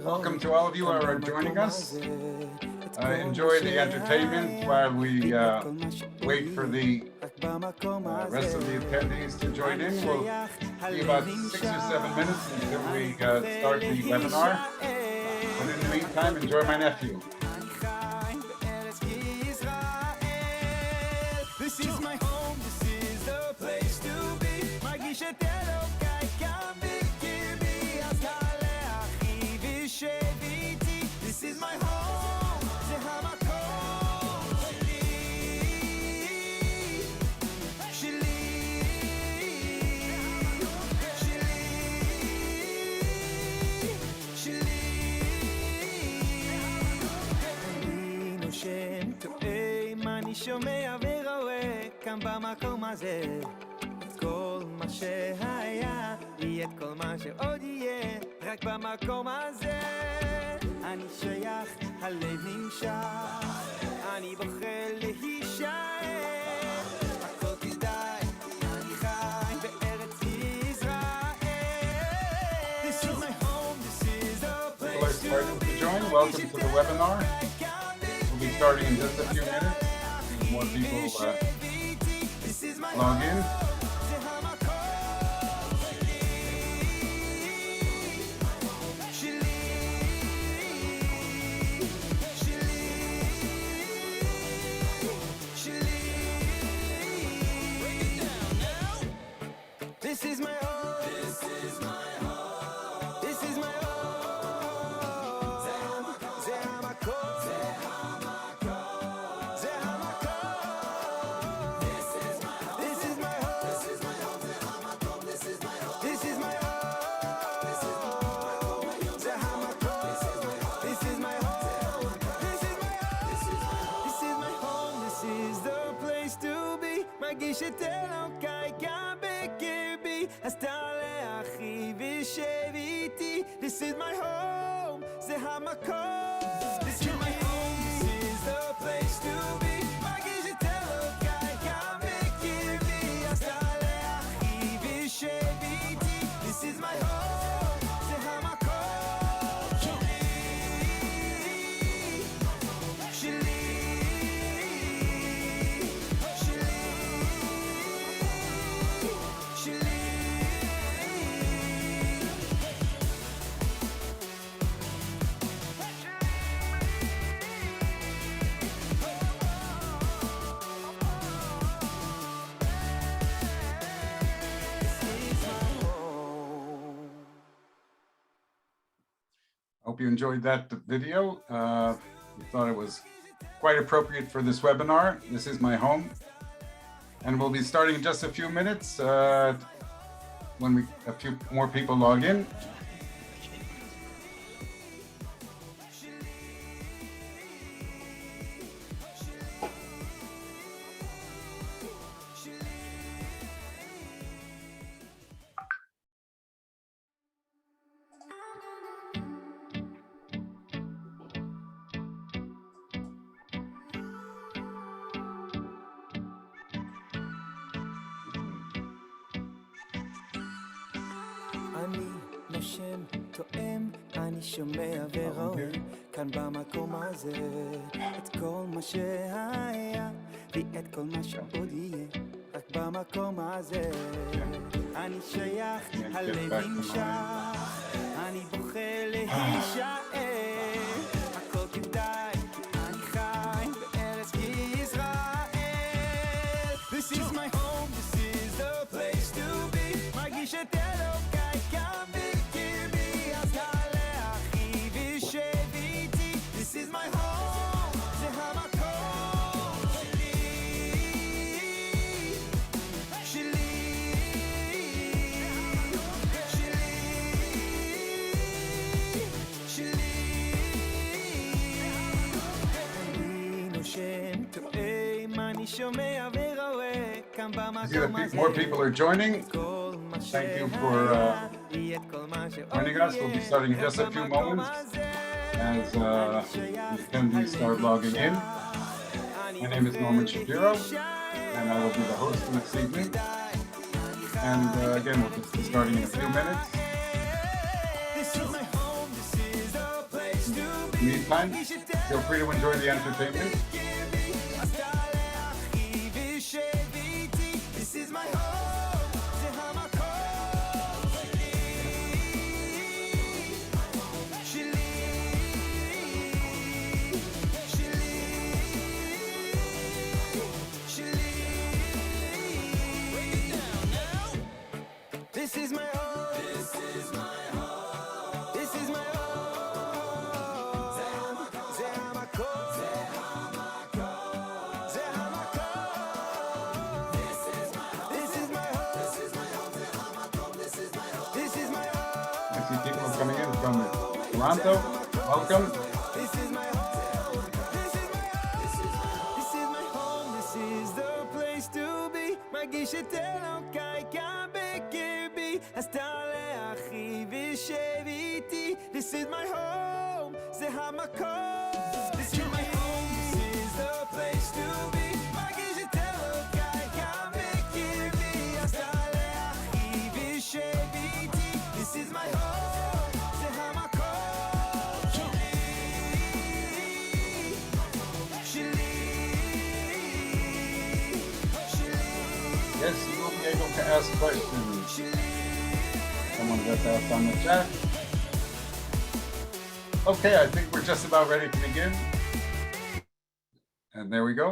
Welcome to all of you who are joining us. Enjoy the entertainment while we wait for the rest of the attendees to join in. We'll be about 6 or 7 minutes until we start the webinar. But in the meantime, enjoy my nephew. This is my home, this is the place to be. מרגיש את אלוקיי כאן בקרבי, אז תעלה אחי ושב איתי. This is my home, זה המקום שלי, שלי. אני נושם טועם, אני שומע ורואה כאן במקום הזה את כל מה שהיה, יהיה את כל מה שעוד יהיה, רק במקום הזה אני שייך, הלב נמשך, אני בוחר להישאר, הכל כדאי, אני חי בארץ ישראל. This is my home, this is the place to be. Welcome to the webinar. We'll be starting in just a few minutes. More people log in. This is my home. This is my home. This is my home. זה המקום. זה המקום. זה המקום. This is my home. This is my home. This is my home. זה המקום. This is my home. This is my home. This is my home. זה המקום. This is my home. This is my home. This is my home. This is my home. This is the place to be. מרגיש את אלוקיי כאן בקרבי, אז תעלה אחי ושב איתי. This is my home, זה המקום. This is my home, this is the place to be. מרגיש את אלוקיי כאן בקרבי, אז תעלה אחי ושב איתי. This is my home, זה המקום שלי, שלי. Hope you enjoyed that video. We thought it was quite appropriate for this webinar. This is my home. And we'll be starting in just a few minutes when a few more people log in. אני נושם, טועם, אני שומע ורואה כאן במקום הזה את כל מה שהיה ואת כל מה שעוד יהיה, רק במקום הזה אני שייך, הלב נמשך, אני בוחר להישאר, הכל כדאי, אני חי בארץ ישראל. This is my home, this is the place to be. מרגיש את אלוקיי כאן בקרבי, אז תעלה אחי ושב איתי. This is my home, זה המקום שלי, שלי, שלי, שלי. אני נושם, טועם, אני שומע ורואה כאן במקום הזה. More people are joining. Thank you for joining us. We'll be starting in just a few moments as the attendees start logging in. My name is Norman Shapiro, and I will be the host for this evening. And again, we'll be starting in a few minutes. meantime, feel free to enjoy the entertainment. This is my home. This is my home. This is my home. זה המקום. זה המקום. זה המקום. This is my home. This is my home. This is my home. זה המקום. This is my home. This is my home. I see people coming in from Toronto. Welcome. This is my home. This is my home. This is my home. This is my home. This is the place to be. מרגיש את אלוקיי כאן בקרבי. אז תעלה אחי ושב איתי. This is my home. זה המקום. This is my home. This is the place to be. מרגיש את אלוקיי כאן בקרבי. אז תעלה אחי ושב איתי. This is my home. זה המקום שלי. שלי. Yes, you will be able to ask questions. Someone got that on the chat. Okay, I think we're just about ready to begin. And there we go.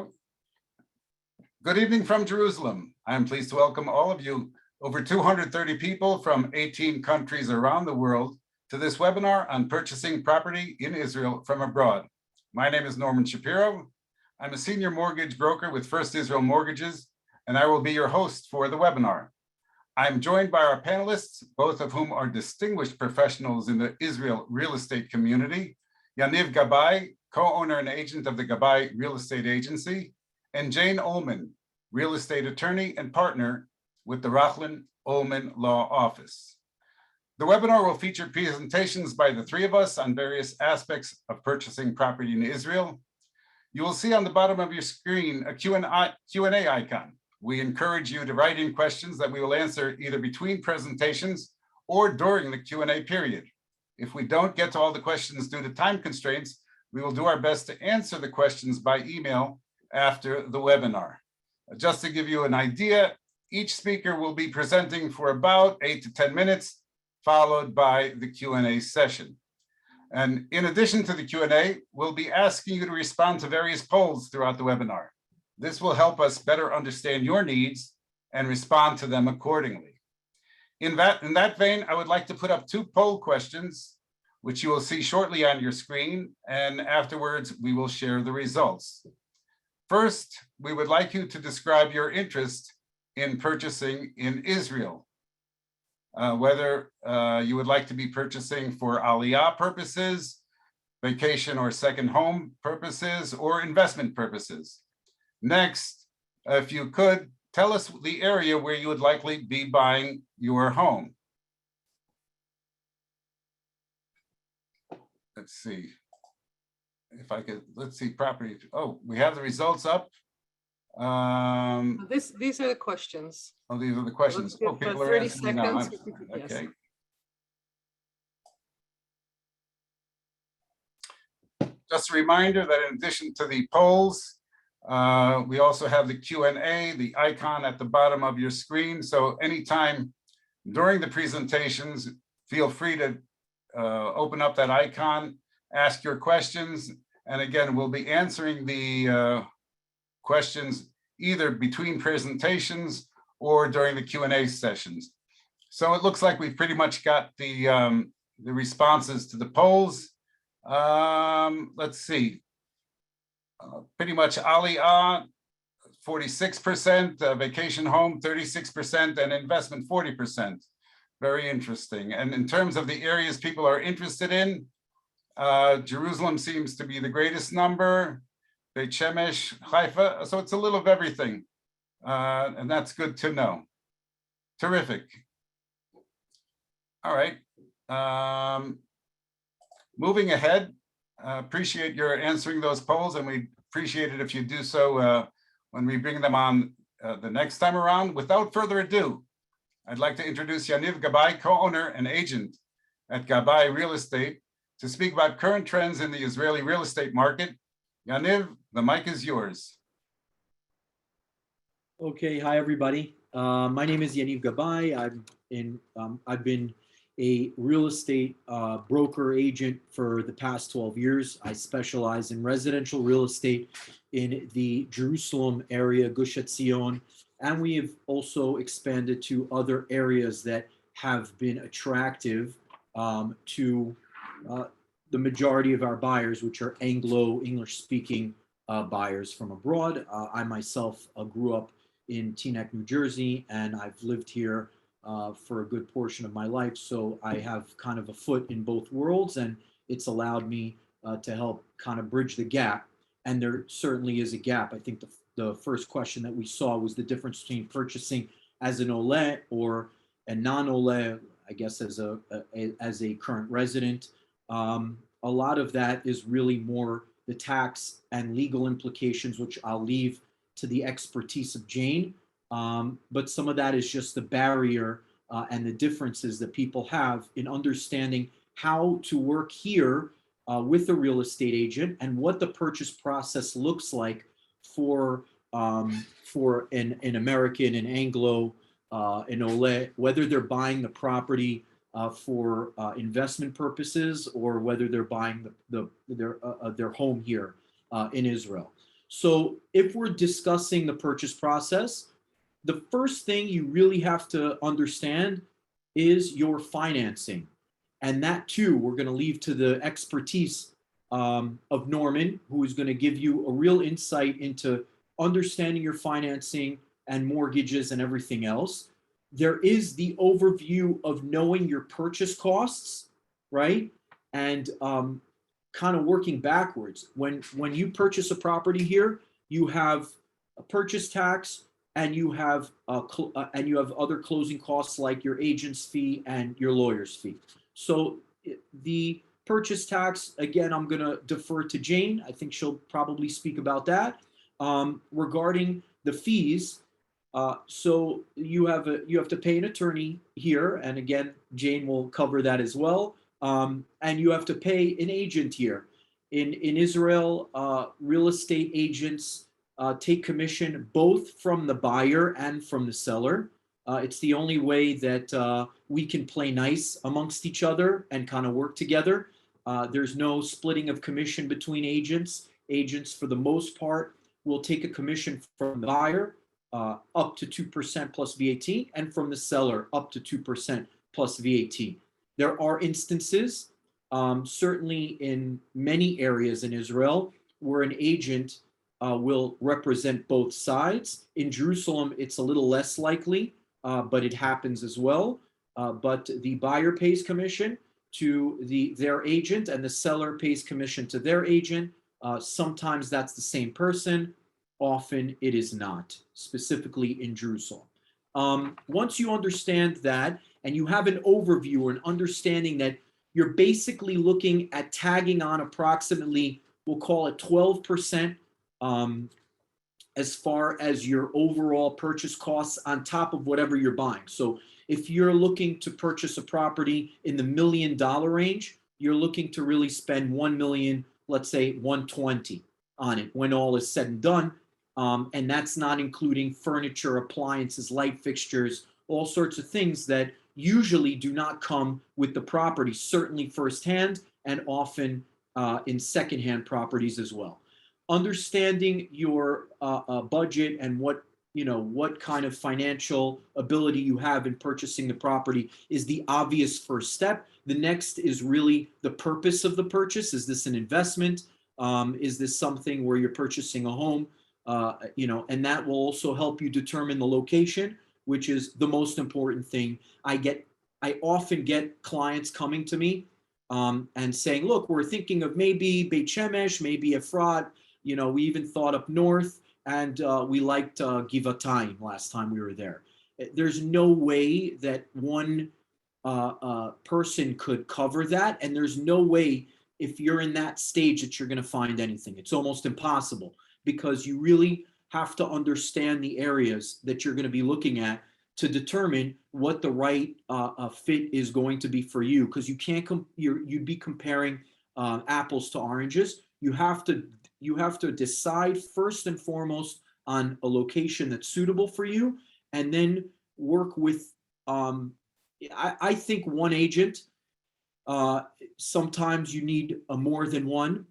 Good evening from Jerusalem. I am pleased to welcome all of you, over 230 people from 18 countries around the world, to this webinar on purchasing property in Israel from abroad. My name is Norman Shapiro. I'm a senior mortgage broker with First Israel Mortgages, and I will be your host for the webinar. I'm joined by our panelists, both of whom are distinguished professionals in the Israel real estate community, Yaniv Gabay, co-owner and agent of the Gabay Real Estate Agency, and Jane Ullman, real estate attorney and partner with the Rachlin Ullman Law Office. The webinar will feature presentations by the three of us on various aspects of purchasing property in Israel. You will see on the bottom of your screen a Q&A icon. We encourage you to write in questions that we will answer either between presentations or during the Q&A period. If we don't get to all the questions due to time constraints, we will do our best to answer the questions by email after the webinar. Just to give you an idea, each speaker will be presenting for about 8 to 10 minutes, followed by the Q&A session. And in addition to the Q&A, we'll be asking you to respond to various polls throughout the webinar. This will help us better understand your needs and respond to them accordingly. In that vein, I would like to put up 2 poll questions, which you will see shortly on your screen, and afterwards we will share the results. First, we would like you to describe your interest in purchasing in Israel, whether you would like to be purchasing for Aliyah purposes, vacation or second home purposes, or investment purposes. Next, if you could, tell us the area where you would likely be buying your home. Let's see. If I could, let's see, property. Oh, we have the results up. These are the questions. Oh, these are the questions. Let's Oh, give people are 30 answering now. seconds. Yes. Okay. Just a reminder that in addition to the polls, we also have the Q&A, the icon at the bottom of your screen. So anytime during the presentations, feel free to open up that icon, ask your questions. And again, we'll be answering the questions either between presentations or during the Q&A sessions. So it looks like we've pretty much got the responses to the polls. Let's see. Pretty much Aliyah, 46%, vacation home, 36%, and investment, 40%. Very interesting. And in terms of the areas people are interested in, Jerusalem seems to be the greatest number, Beit Shemesh, Haifa, so it's a little of everything. And that's good to know. Terrific. All right. Moving ahead, appreciate your answering those polls, and we appreciate it if you do so when we bring them on the next time around. Without further ado, I'd like to introduce Yaniv Gabay, co-owner and agent at Gabay Real Estate, to speak about current trends in the Israeli real estate market. Yaniv, the mic is yours. Okay, hi everybody. My name is Yaniv Gabay. I've been a real estate broker agent for the past 12 years. I specialize in residential real estate in the Jerusalem area, Gush Etzion, and we have also expanded to other areas that have been attractive to the majority of our buyers, which are Anglo English-speaking buyers from abroad. I myself grew up in Teaneck, New Jersey, and I've lived here for a good portion of my life. So I have kind of a foot in both worlds, and it's allowed me to help kind of bridge the gap. And there certainly is a gap. I think the first question that we saw was the difference between purchasing as an Ole or a non-Ole, I guess as a current resident. A lot of that is really more the tax and legal implications, which I'll leave to the expertise of Jane. But some of that is just the barrier and the differences that people have in understanding how to work here with a real estate agent and what the purchase process looks like for an American, an Anglo, an Ole, whether they're buying the property for investment purposes or whether they're buying their home here in Israel. So if we're discussing the purchase process, the first thing you really have to understand is your financing. And that too, we're going to leave to the expertise of Norman, who is going to give you a real insight into understanding your financing and mortgages and everything else. There is the overview of knowing your purchase costs, right? And kind of working backwards. When you purchase a property here, you have a purchase tax, and you have other closing costs like your agent's fee and your lawyer's fee. So the purchase tax, again, I'm going to defer to Jane. I think she'll probably speak about that. Regarding the fees, so you have to pay an attorney here, and again, Jane will cover that as well. And you have to pay an agent here. In Israel, real estate agents take commission both from the buyer and from the seller. It's the only way that we can play nice amongst each other and kind of work together. There's no splitting of commission between agents. Agents, for the most part, will take a commission from the buyer up to 2% plus VAT, and from the seller up to 2% plus VAT. There are instances, certainly in many areas in Israel, where an agent will represent both sides. In Jerusalem, it's a little less likely, but it happens as well. But the buyer pays commission to their agent, and the seller pays commission to their agent. Sometimes that's the same person. Often it is not, specifically in Jerusalem. Once you understand that, and you have an overview or an understanding that you're basically looking at tagging on approximately, we'll call it 12%, as far as your overall purchase costs on top of whatever you're buying. So if you're looking to purchase a property in the $1 million range, you're looking to really spend 1 million, let's say 120 on it when all is said and done. And that's not including furniture, appliances, light fixtures, all sorts of things that usually do not come with the property, certainly firsthand and often in secondhand properties as well. Understanding your budget and what kind of financial ability you have in purchasing the property is the obvious first step. The next is really the purpose of the purchase. Is this an investment? Is this something where you're purchasing a home? And that will also help you determine the location, which is the most important thing. I often get clients coming to me and saying, look, we're thinking of maybe Beit Shemesh, maybe Efrat. We even thought up north, and we liked Givatayim last time we were there. There's no way that one person could cover that, and there's no way if you're in that stage that you're going to find anything. It's almost impossible, because you really have to understand the areas that you're going to be looking at to determine what the right fit is going to be for you, because you can't you'd be comparing apples to oranges. You have to decide first and foremost on a location that's suitable for you, and then work with I think one agent. Sometimes you need a more than one,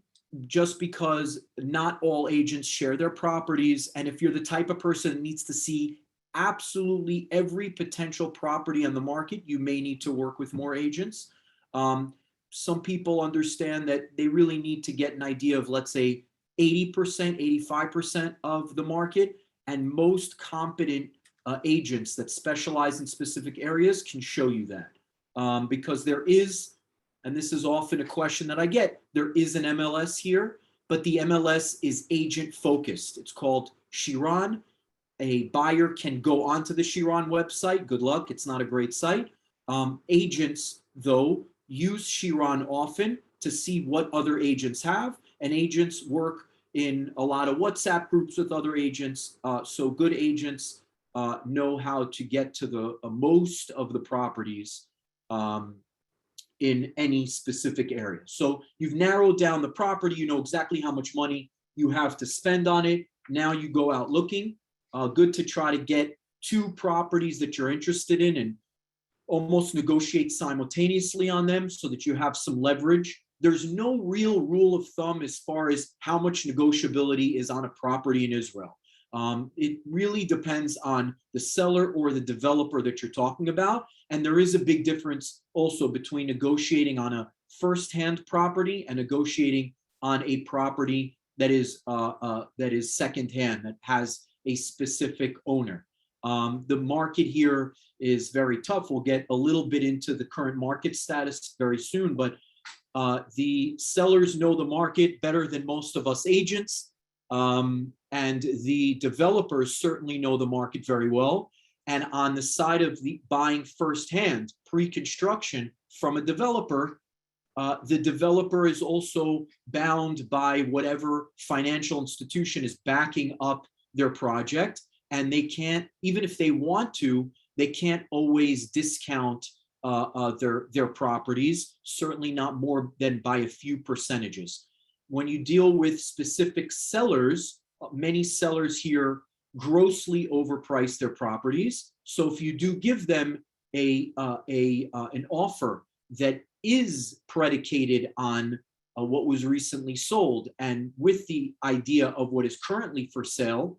just because not all agents share their properties. And if you're the type of person that needs to see absolutely every potential property on the market, you may need to work with more agents. Some people understand that they really need to get an idea of, let's say, 80%, 85% of the market. And most competent agents that specialize in specific areas can show you that. Because there is, and this is often a question that I get, there is an MLS here, but the MLS is agent focused. It's called Chiron. A buyer can go onto the Chiron website. Good luck, it's not a great site. Agents, though, use Chiron often to see what other agents have, and agents work in a lot of WhatsApp groups with other agents. So good agents know how to get to the most of the properties in any specific area. So you've narrowed down the property, you know exactly how much money you have to spend on it. Now you go out looking. Good to try to get two properties that you're interested in and almost negotiate simultaneously on them so that you have some leverage. There's no real rule of thumb as far as how much negotiability is on a property in Israel. It really depends on the seller or the developer that you're talking about. And there is a big difference also between negotiating on a first-hand property and negotiating on a property that is second-hand, that has a specific owner. The market here is very tough. We'll get a little bit into the current market status very soon, but the sellers know the market better than most of us agents. And the developers certainly know the market very well. And on the side of the buying firsthand, pre-construction from a developer, the developer is also bound by whatever financial institution is backing up their project. And they can't, even if they want to, they can't always discount their properties, certainly not more than by a few percentages. When you deal with specific sellers, many sellers here grossly overprice their properties. So if you do give them an offer that is predicated on what was recently sold and with the idea of what is currently for sale,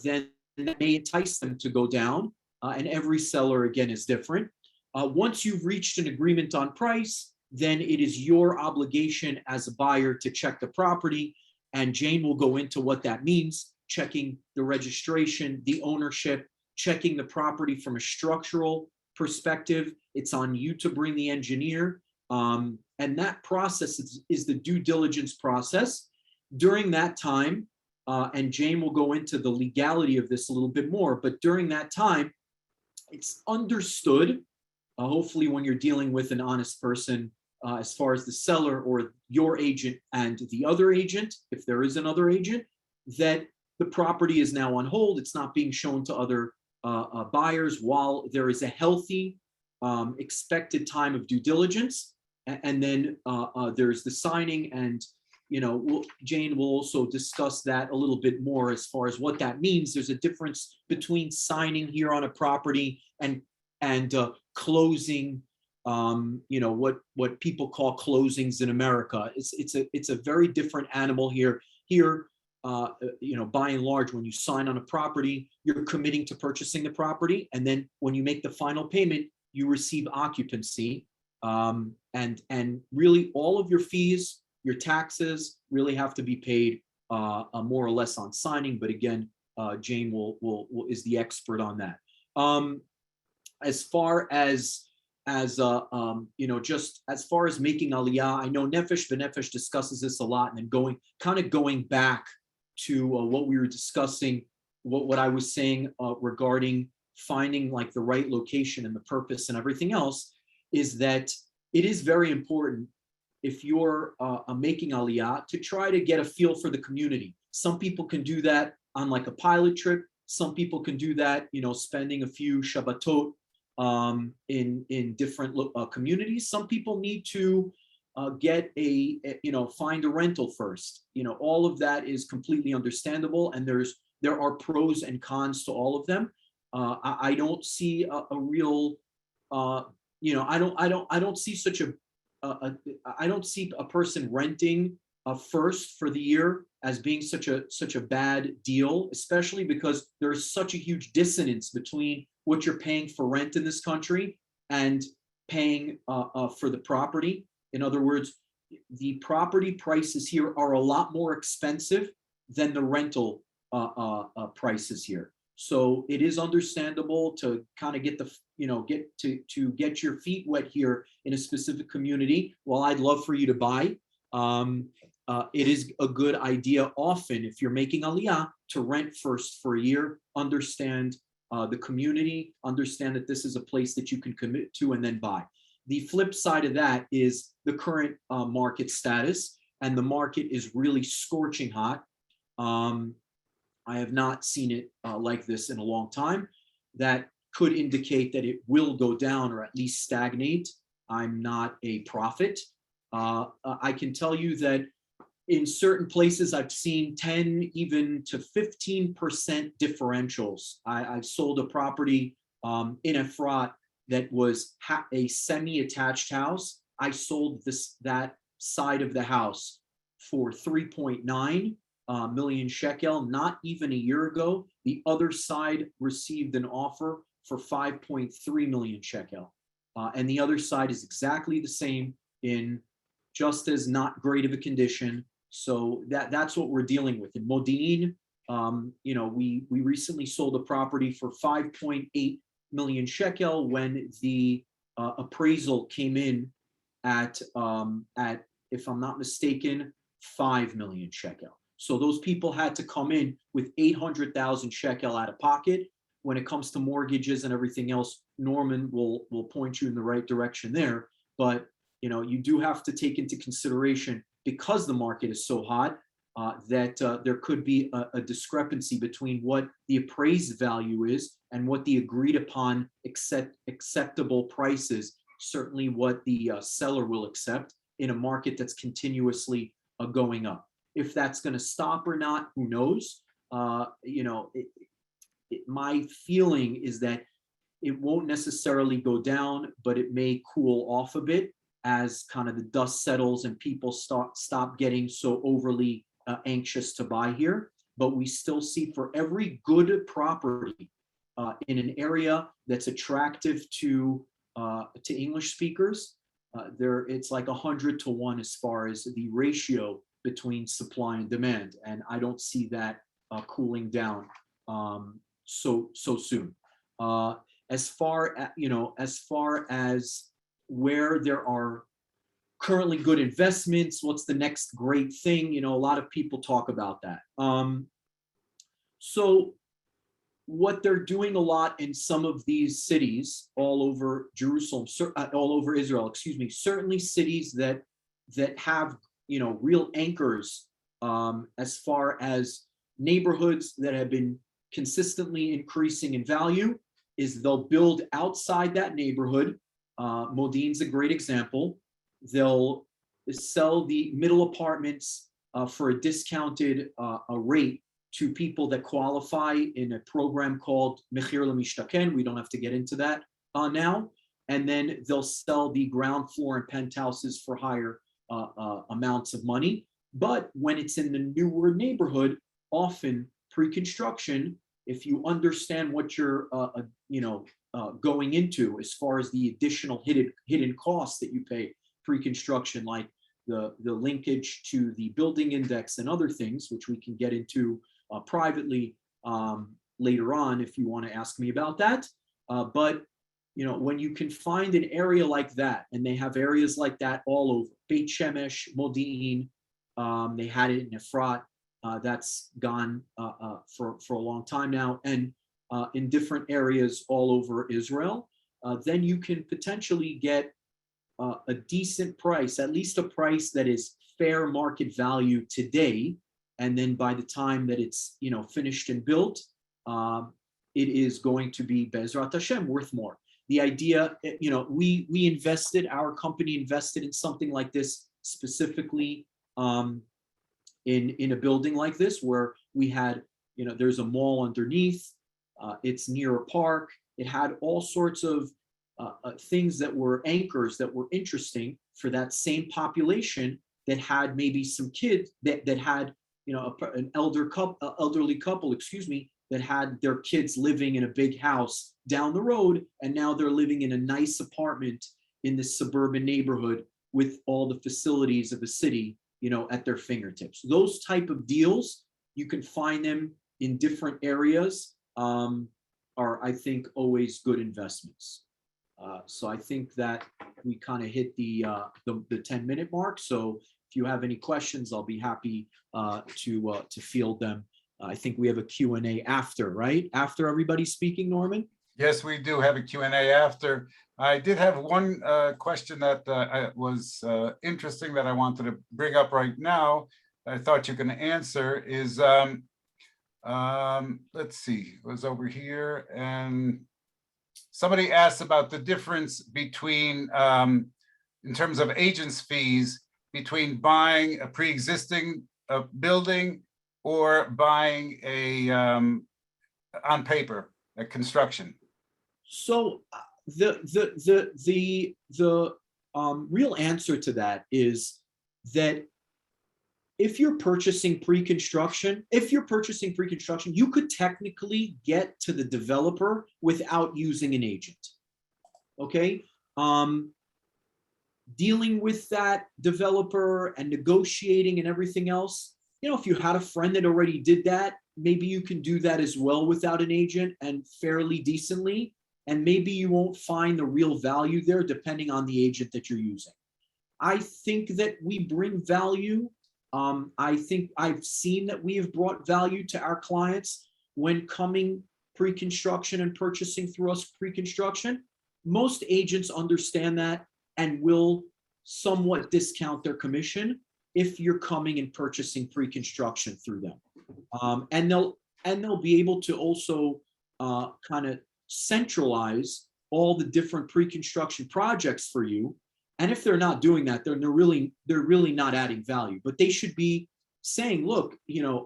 then that may entice them to go down. And every seller, again, is different. Once you've reached an agreement on price, then it is your obligation as a buyer to check the property. And Jane will go into what that means, checking the registration, the ownership, checking the property from a structural perspective. It's on you to bring the engineer. And that process is the due diligence process. During that time, and Jane will go into the legality of this a little bit more, but during that time, it's understood, hopefully when you're dealing with an honest person, as far as the seller or your agent and the other agent, if there is another agent, that the property is now on hold. It's not being shown to other buyers while there is a healthy expected time of due diligence. And then there's the signing, and Jane will also discuss that a little bit more as far as what that means. There's a difference between signing here on a property and closing. What people call closings in America. It's a very different animal here. Here, by and large, when you sign on a property, you're committing to purchasing the property, and then when you make the final payment, you receive occupancy, and really all of your fees, your taxes, really have to be paid more or less on signing. But again, Jane is the expert on that. As far as just as far as making Aliyah, I know Nefesh B'Nefesh discusses this a lot, and then going back to what we were discussing, what I was saying regarding finding like the right location and the purpose and everything else, is that it is very important if you're making Aliyah to try to get a feel for the community. Some people can do that on like a pilot trip. Some people can do that, spending a few Shabbatot in different communities. Some people need to get find a rental first. All of that is completely understandable, and there are pros and cons to all of them. I don't see a real, I don't see such I don't see a person renting first for the year as being such a bad deal, especially because there's such a huge dissonance between what you're paying for rent in this country and paying for the property. In other words, the property prices here are a lot more expensive than the rental prices here. So it is understandable to kind of get get your feet wet here in a specific community. While I'd love for you to buy, it is a good idea often if you're making Aliyah to rent first for a year, understand the community, understand that this is a place that you can commit to and then buy. The flip side of that is the current market status, and the market is really scorching hot. I have not seen it like this in a long time. That could indicate that it will go down or at least stagnate. I'm not a prophet. I can tell you that in certain places, I've seen 10, even to 15% differentials. I've sold a property in Efrat that was a semi-attached house. I sold that side of the house for 3.9 million shekel, not even a year ago. The other side received an offer for 5.3 million shekel. And the other side is exactly the same, in just as not great of a condition. So that's what we're dealing with. In Modi'in, we recently sold a property for 5.8 million shekel when the appraisal came in at, if I'm not mistaken, 5 million shekel. So those people had to come in with 800,000 shekel out of pocket. When it comes to mortgages and everything else, Norman will point you in the right direction there. But you do have to take into consideration, because the market is so hot, that there could be a discrepancy between what the appraised value is and what the agreed upon acceptable price is. Certainly what the seller will accept in a market that's continuously going up. If that's going to stop or not, who knows? My feeling is that it won't necessarily go down, but it may cool off a bit as kind of the dust settles and people stop getting so overly anxious to buy here. But we still see, for every good property in an area that's attractive to English speakers, it's like 100-to-1 as far as the ratio between supply and demand, and I don't see that cooling down so soon. As far as where there are currently good investments, what's the next great thing? A lot of people talk about that. So what they're doing a lot in some of these cities all over Jerusalem, all over Israel, certainly cities that have real anchors as far as neighborhoods that have been consistently increasing in value, is they'll build outside that neighborhood. Modi'in's a great example. They'll sell the middle apartments for a discounted rate to people that qualify in a program called Mechir Lamishtaken. We don't have to get into that now. And then they'll sell the ground floor and penthouses for higher amounts of money. But when it's in the newer neighborhood, often pre-construction, if you understand what you're going into as far as the additional hidden costs that you pay pre-construction, like the linkage to the building index and other things, which we can get into privately later on if you want to ask me about that. But when you can find an area like that, and they have areas like that all over, Beit Shemesh, Modi'in, they had it in Efrat, that's gone for a long time now, and in different areas all over Israel, then you can potentially get a decent price, at least a price that is fair market value today. And then by the time that it's finished and built, it is going to be Bezrat Hashem worth more. The idea, we invested, our company invested in something like this specifically in a building like this where we had, there's a mall underneath. It's near a park. It had all sorts of things that were anchors that were interesting for that same population that had maybe some kids that had, an elderly couple, that had their kids living in a big house down the road, and now they're living in a nice apartment in this suburban neighborhood with all the facilities of a city, at their fingertips. Those type of deals, you can find them in different areas, are, I think, always good investments. So I think that we kind of hit the 10-minute mark. So if you have any questions, I'll be happy to field them. I think we have a Q&A after, right? After everybody's speaking, Norman? Yes, we do have a Q&A after. I did have one question that was interesting that I wanted to bring up right now. I thought you can answer is, let's see, it was over here. And somebody asked about the difference between, in terms of agents' fees, between buying a pre-existing building or buying a, on paper, a construction. So the real answer to that is that if you're purchasing pre-construction, you could technically get to the developer without using an agent. Okay. Dealing with that developer and negotiating and everything else, if you had a friend that already did that, maybe you can do that as well without an agent and fairly decently. And maybe you won't find the real value there depending on the agent that you're using. I think that we bring value. I think I've seen that we have brought value to our clients when coming pre-construction and purchasing through us pre-construction. Most agents understand that and will somewhat discount their commission if you're coming and purchasing pre-construction through them. And they'll be able to also kind of centralize all the different pre-construction projects for you. And if they're not doing that, they're really not adding value. But they should be saying, look,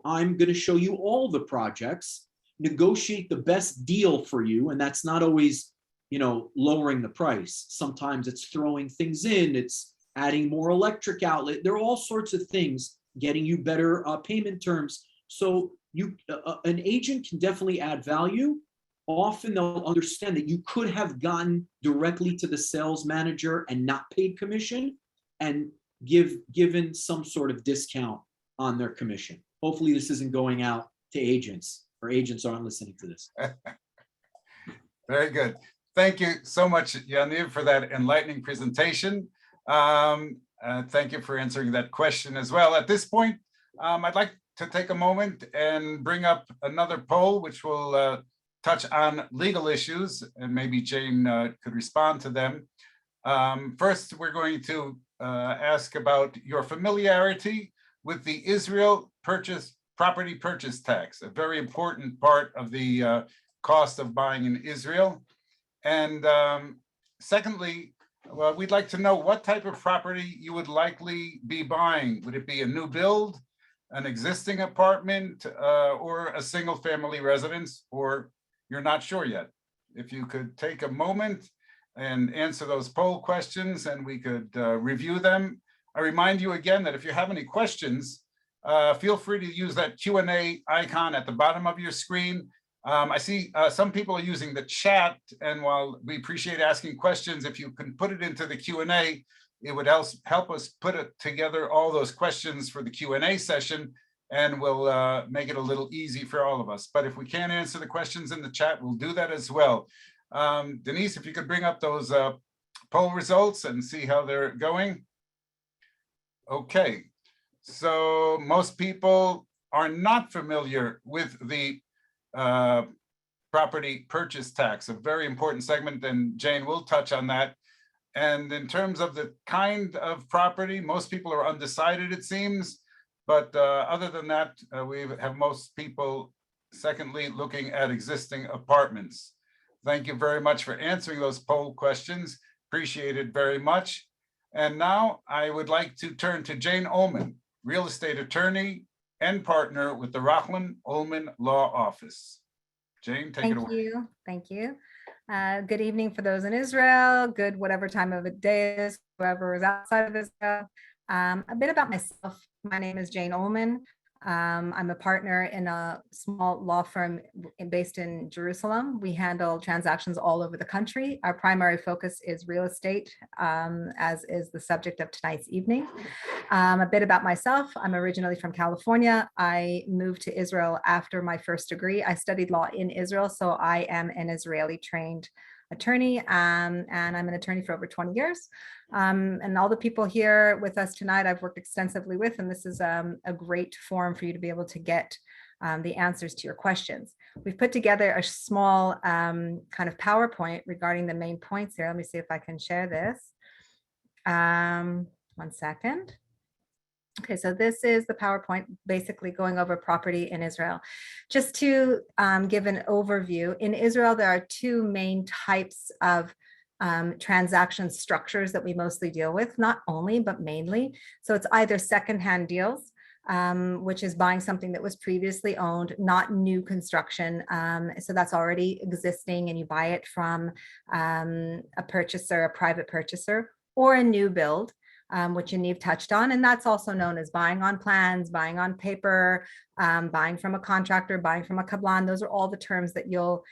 I'm going to show you all the projects, negotiate the best deal for you. And that's not always, lowering the price. Sometimes it's throwing things in, it's adding more electric outlet. There are all sorts of things, getting you better payment terms. So an agent can definitely add value. Often they'll understand that you could have gone directly to the sales manager and not paid commission and given some sort of discount on their commission. Hopefully this isn't going out to agents, or agents aren't listening to this. Very good. Thank you so much, Yaniv, for that enlightening presentation. Thank you for answering that question as well. At this point, I'd like to take a moment and bring up another poll, which will touch on legal issues, and maybe Jane could respond to them. First, we're going to ask about your familiarity with the Israel property purchase tax, a very important part of the cost of buying in Israel. And secondly, well, we'd like to know what type of property you would likely be buying. Would it be a new build, an existing apartment, or a single family residence, or you're not sure yet? If you could take a moment and answer those poll questions and we could review them. I remind you again that if you have any questions, feel free to use that Q&A icon at the bottom of your screen. I see some people are using the chat, and while we appreciate asking questions, if you can put it into the Q&A, it would help us put it together, all those questions for the Q&A session, and we'll make it a little easy for all of us. But if we can't answer the questions in the chat, we'll do that as well. Denise, if you could bring up those poll results and see how they're going. Okay, so most people are not familiar with the property purchase tax, a very important segment, and Jane will touch on that. And in terms of the kind of property, most people are undecided, it seems. But other than that, we have most people secondly, looking at existing apartments. Thank you very much for answering those poll questions. Appreciate it very much. And now I would like to turn to Jane Ullman, real estate attorney and partner with the Rockland Ullman Law Office. Jane, take it away. Thank you. Thank you. Good evening for those in Israel. Good whatever time of the day is, whoever is outside of Israel. A bit about myself. My name is Jane Ullman. I'm a partner in a small law firm based in Jerusalem. We handle transactions all over the country. Our primary focus is real estate, as is the subject of tonight's evening. A bit about myself. I'm originally from California. I moved to Israel after my first degree. I studied law in Israel, so I am an Israeli trained attorney, and I'm an attorney for over 20 years. And all the people here with us tonight, I've worked extensively with, and this is a great forum for you to be able to get the answers to your questions. We've put together a small kind of PowerPoint regarding the main points here. Let me see if I can share this. 1 second. Okay, so this is the PowerPoint basically going over property in Israel. Just to give an overview, in Israel, there are two main types of transaction structures that we mostly deal with, not only, but mainly. So it's either secondhand deals, which is buying something that was previously owned, not new construction. So that's already existing and you buy it from a purchaser, a private purchaser, or a new build. Which Yaniv touched on, and that's also known as buying on plans, buying on paper, buying from a contractor, buying from a kablan. Those are all the terms that you'll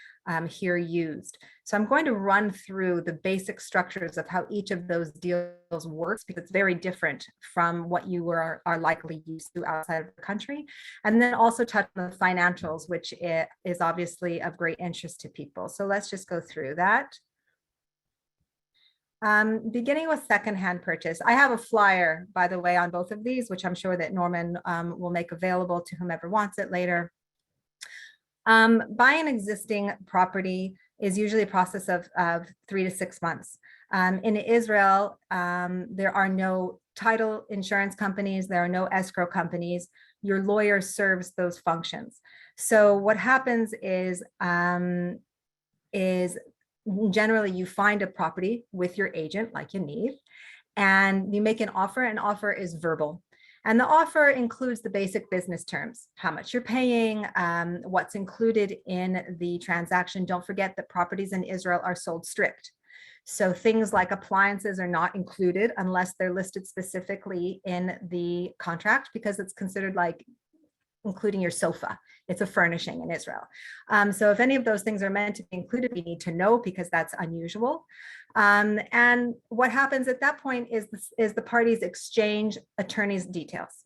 hear used. So I'm going to run through the basic structures of how each of those deals works, because it's very different from what you are likely used to outside of the country. And then also touch on the financials, which is obviously of great interest to people. So let's just go through that. Beginning with secondhand purchase. I have a flyer, by the way, on both of these, which I'm sure that Norman will make available to whomever wants it later. Buying an existing property is usually a process of 3 to 6 months. In Israel, there are no title insurance companies, there are no escrow companies. Your lawyer serves those functions. So what happens is generally you find a property with your agent like Yaniv, and you make an offer. An offer is verbal. And the offer includes the basic business terms, how much you're paying, what's included in the transaction. Don't forget that properties in Israel are sold strict. So things like appliances are not included unless they're listed specifically in the contract, because it's considered like including your sofa. It's a furnishing in Israel. So if any of those things are meant to be included, we need to know, because that's unusual. And what happens at that point is the parties exchange attorney's details.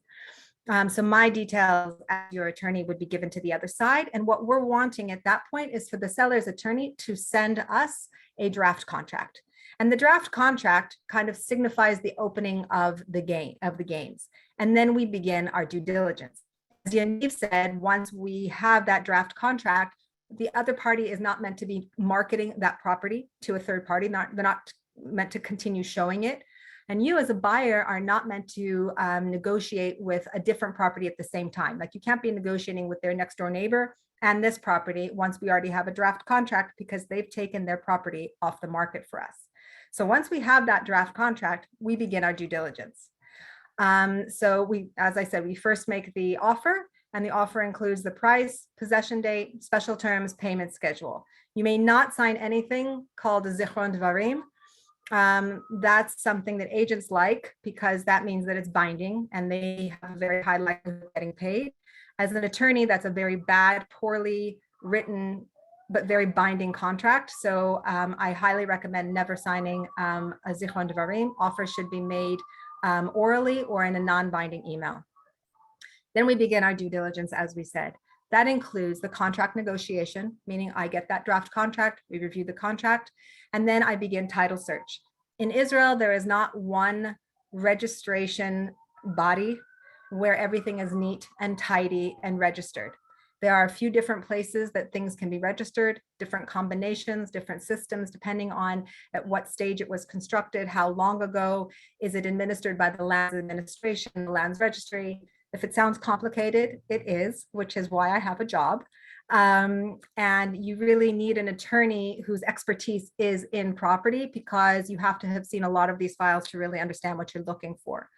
So my details as your attorney would be given to the other side. And what we're wanting at that point is for the seller's attorney to send us a draft contract. And the draft contract kind of signifies the opening of the games. And then we begin our due diligence. As Yaniv said, once we have that draft contract, the other party is not meant to be marketing that property to a third party. They're not meant to continue showing it. And you as a buyer are not meant to negotiate with a different property at the same time. Like you can't be negotiating with their next door neighbor and this property once we already have a draft contract, because they've taken their property off the market for us. So once we have that draft contract, we begin our due diligence. So we, as I said, we first make the offer, and the offer includes the price, possession date, special terms, payment schedule. You may not sign anything called a zichron dvarim. That's something that agents like, because that means that it's binding and they have a very high likelihood of getting paid. As an attorney, that's a very bad, poorly written, but very binding contract. So I highly recommend never signing a zichron dvarim. Offers should be made orally or in a non-binding email. Then we begin our due diligence, as we said. That includes the contract negotiation, meaning I get that draft contract, we review the contract, and then I begin title search. In Israel, there is not one registration body where everything is neat and tidy and registered. There are a few different places that things can be registered, different combinations, different systems, depending on at what stage it was constructed, how long ago, is it administered by the lands administration, the lands registry. If it sounds complicated, it is, which is why I have a job. And you really need an attorney whose expertise is in property, because you have to have seen a lot of these files to really understand what you're looking for.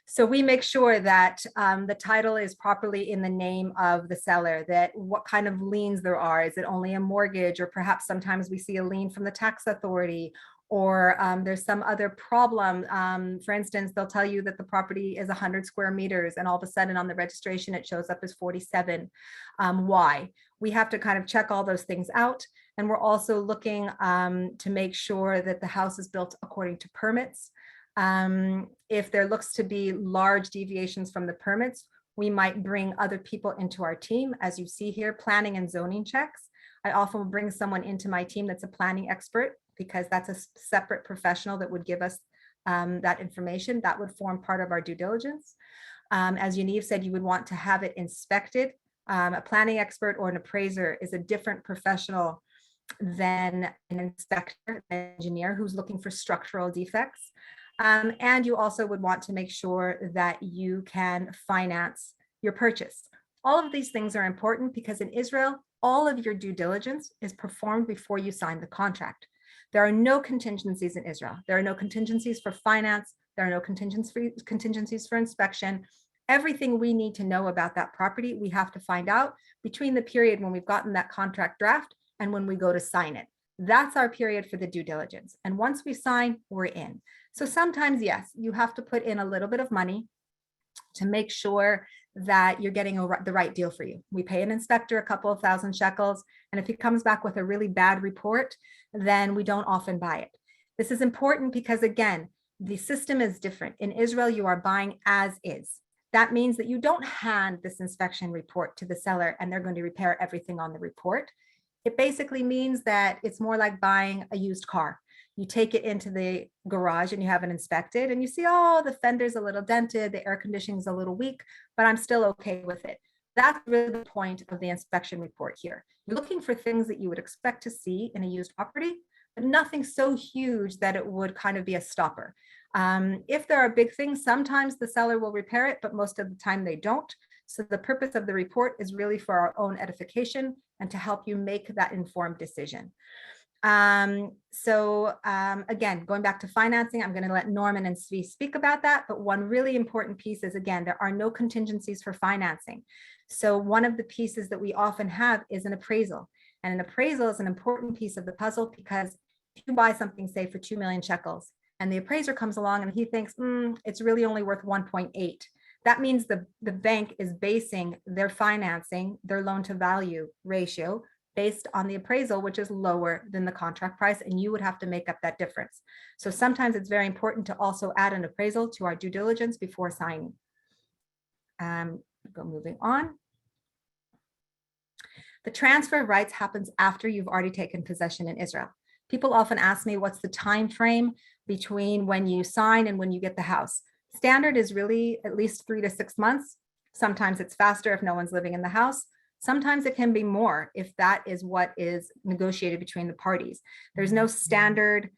So we make sure that the title is properly in the name of the seller, that what kind of liens there are. Is it only a mortgage, or perhaps sometimes we see a lien from the tax authority, or there's some other problem. For instance, they'll tell you that the property is 100 square meters and all of a sudden on the registration it shows up as 47. Why? We have to kind of check all those things out. And we're also looking to make sure that the house is built according to permits. If there looks to be large deviations from the permits, we might bring other people into our team. As you see here, planning and zoning checks. I often will bring someone into my team that's a planning expert, because that's a separate professional that would give us that information. That would form part of our due diligence. As Yaniv said, you would want to have it inspected. A planning expert or an appraiser is a different professional than an inspector, an engineer who's looking for structural defects. And you also would want to make sure that you can finance your purchase. All of these things are important because in Israel, all of your due diligence is performed before you sign the contract. There are no contingencies in Israel. There are no contingencies for finance. There are no contingencies for inspection. Everything we need to know about that property, we have to find out between the period when we've gotten that contract draft and when we go to sign it. That's our period for the due diligence. And once we sign, we're in. So sometimes, yes, you have to put in a little bit of money to make sure that you're getting the right deal for you. We pay an inspector a couple of thousand shekels, and if he comes back with a really bad report, then we don't often buy it. This is important because, again, the system is different. In Israel, you are buying as is. That means that you don't hand this inspection report to the seller and they're going to repair everything on the report. It basically means that it's more like buying a used car. You take it into the garage and you have it inspected and you see, oh, the fender's a little dented, the air conditioning's a little weak, but I'm still okay with it. That's really the point of the inspection report here. You're looking for things that you would expect to see in a used property, but nothing so huge that it would kind of be a stopper. If there are big things, sometimes the seller will repair it, but most of the time they don't. So the purpose of the report is really for our own edification and to help you make that informed decision. Again, going back to financing, I'm going to let Norman and Svi speak about that. But one really important piece is, again, there are no contingencies for financing. So one of the pieces that we often have is an appraisal. And an appraisal is an important piece of the puzzle because if you buy something, say, for 2 million shekels, and the appraiser comes along and he thinks, it's really only worth 1.8. That means the bank is basing their financing, their loan to value ratio based on the appraisal, which is lower than the contract price, and you would have to make up that difference. So sometimes it's very important to also add an appraisal to our due diligence before signing. Moving on. The transfer of rights happens after you've already taken possession in Israel. People often ask me, what's the time frame between when you sign and when you get the house? Standard is really at least 3 to 6 months. Sometimes it's faster if no one's living in the house. Sometimes it can be more if that is what is negotiated between the parties. There's no standard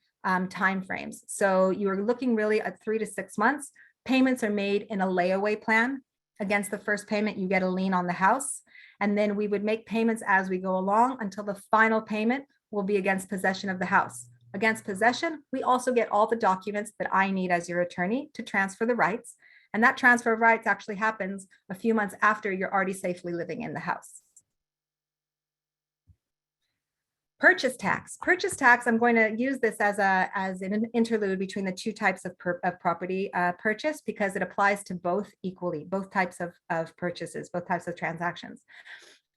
time frames. So you're looking really at 3 to 6 months. Payments are made in a layaway plan. Against the first payment, you get a lien on the house. And then we would make payments as we go along until the final payment will be against possession of the house. Against possession, we also get all the documents that I need as your attorney to transfer the rights. And that transfer of rights actually happens a few months after you're already safely living in the house. Purchase tax. Purchase tax, I'm going to use this as an interlude between the two types of property purchase because it applies to both equally, both types of purchases, both types of transactions.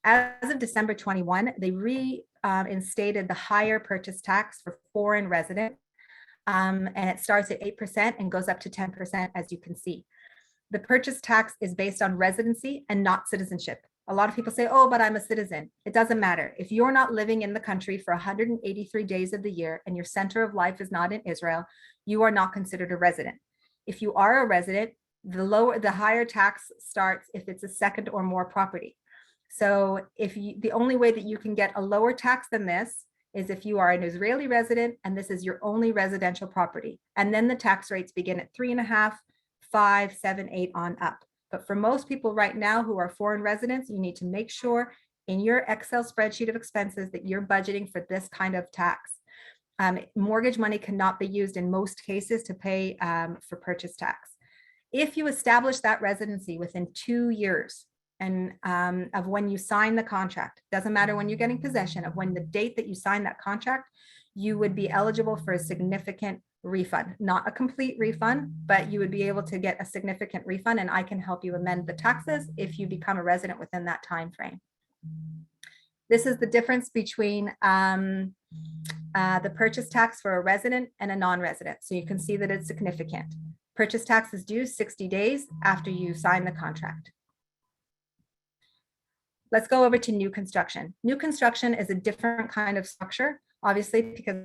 As of December 21, they reinstated the higher purchase tax for foreign residents, and it starts at 8% and goes up to 10%, as you can see. The purchase tax is based on residency and not citizenship. A lot of people say, oh, but I'm a citizen. It doesn't matter. If you're not living in the country for 183 days of the year and your center of life is not in Israel, you are not considered a resident. If you are a resident, the higher tax starts if it's a second or more property. So the only way that you can get a lower tax than this is if you are an Israeli resident and this is your only residential property. And then the tax rates begin at 3.5, 5, 7, 8 on up. But for most people right now who are foreign residents, you need to make sure in your Excel spreadsheet of expenses that you're budgeting for this kind of tax. Mortgage money cannot be used in most cases to pay for purchase tax. If you establish that residency within 2 years and of when you sign the contract, doesn't matter when you're getting possession, of when the date that you sign that contract, you would be eligible for a significant refund, not a complete refund, but you would be able to get a significant refund, and I can help you amend the taxes if you become a resident within that time frame. This is the difference between the purchase tax for a resident and a non-resident. So you can see that it's significant. Purchase tax is due 60 days after you sign the contract. Let's go over to new construction. New construction is a different kind of structure, obviously, because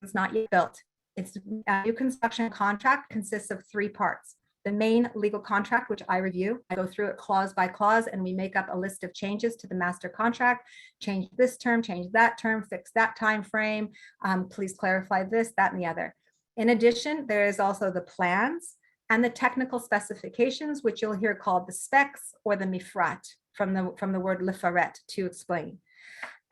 it's not yet built. It's a new construction contract consists of 3 parts. The main legal contract, which I review, I go through it clause by clause, and we make up a list of changes to the master contract. Change this term, change that term, fix that time frame. Please clarify this, that, and the other. In addition, there is also the plans and the technical specifications, which you'll hear called the specs or the mifrat from the word lefaret, to explain.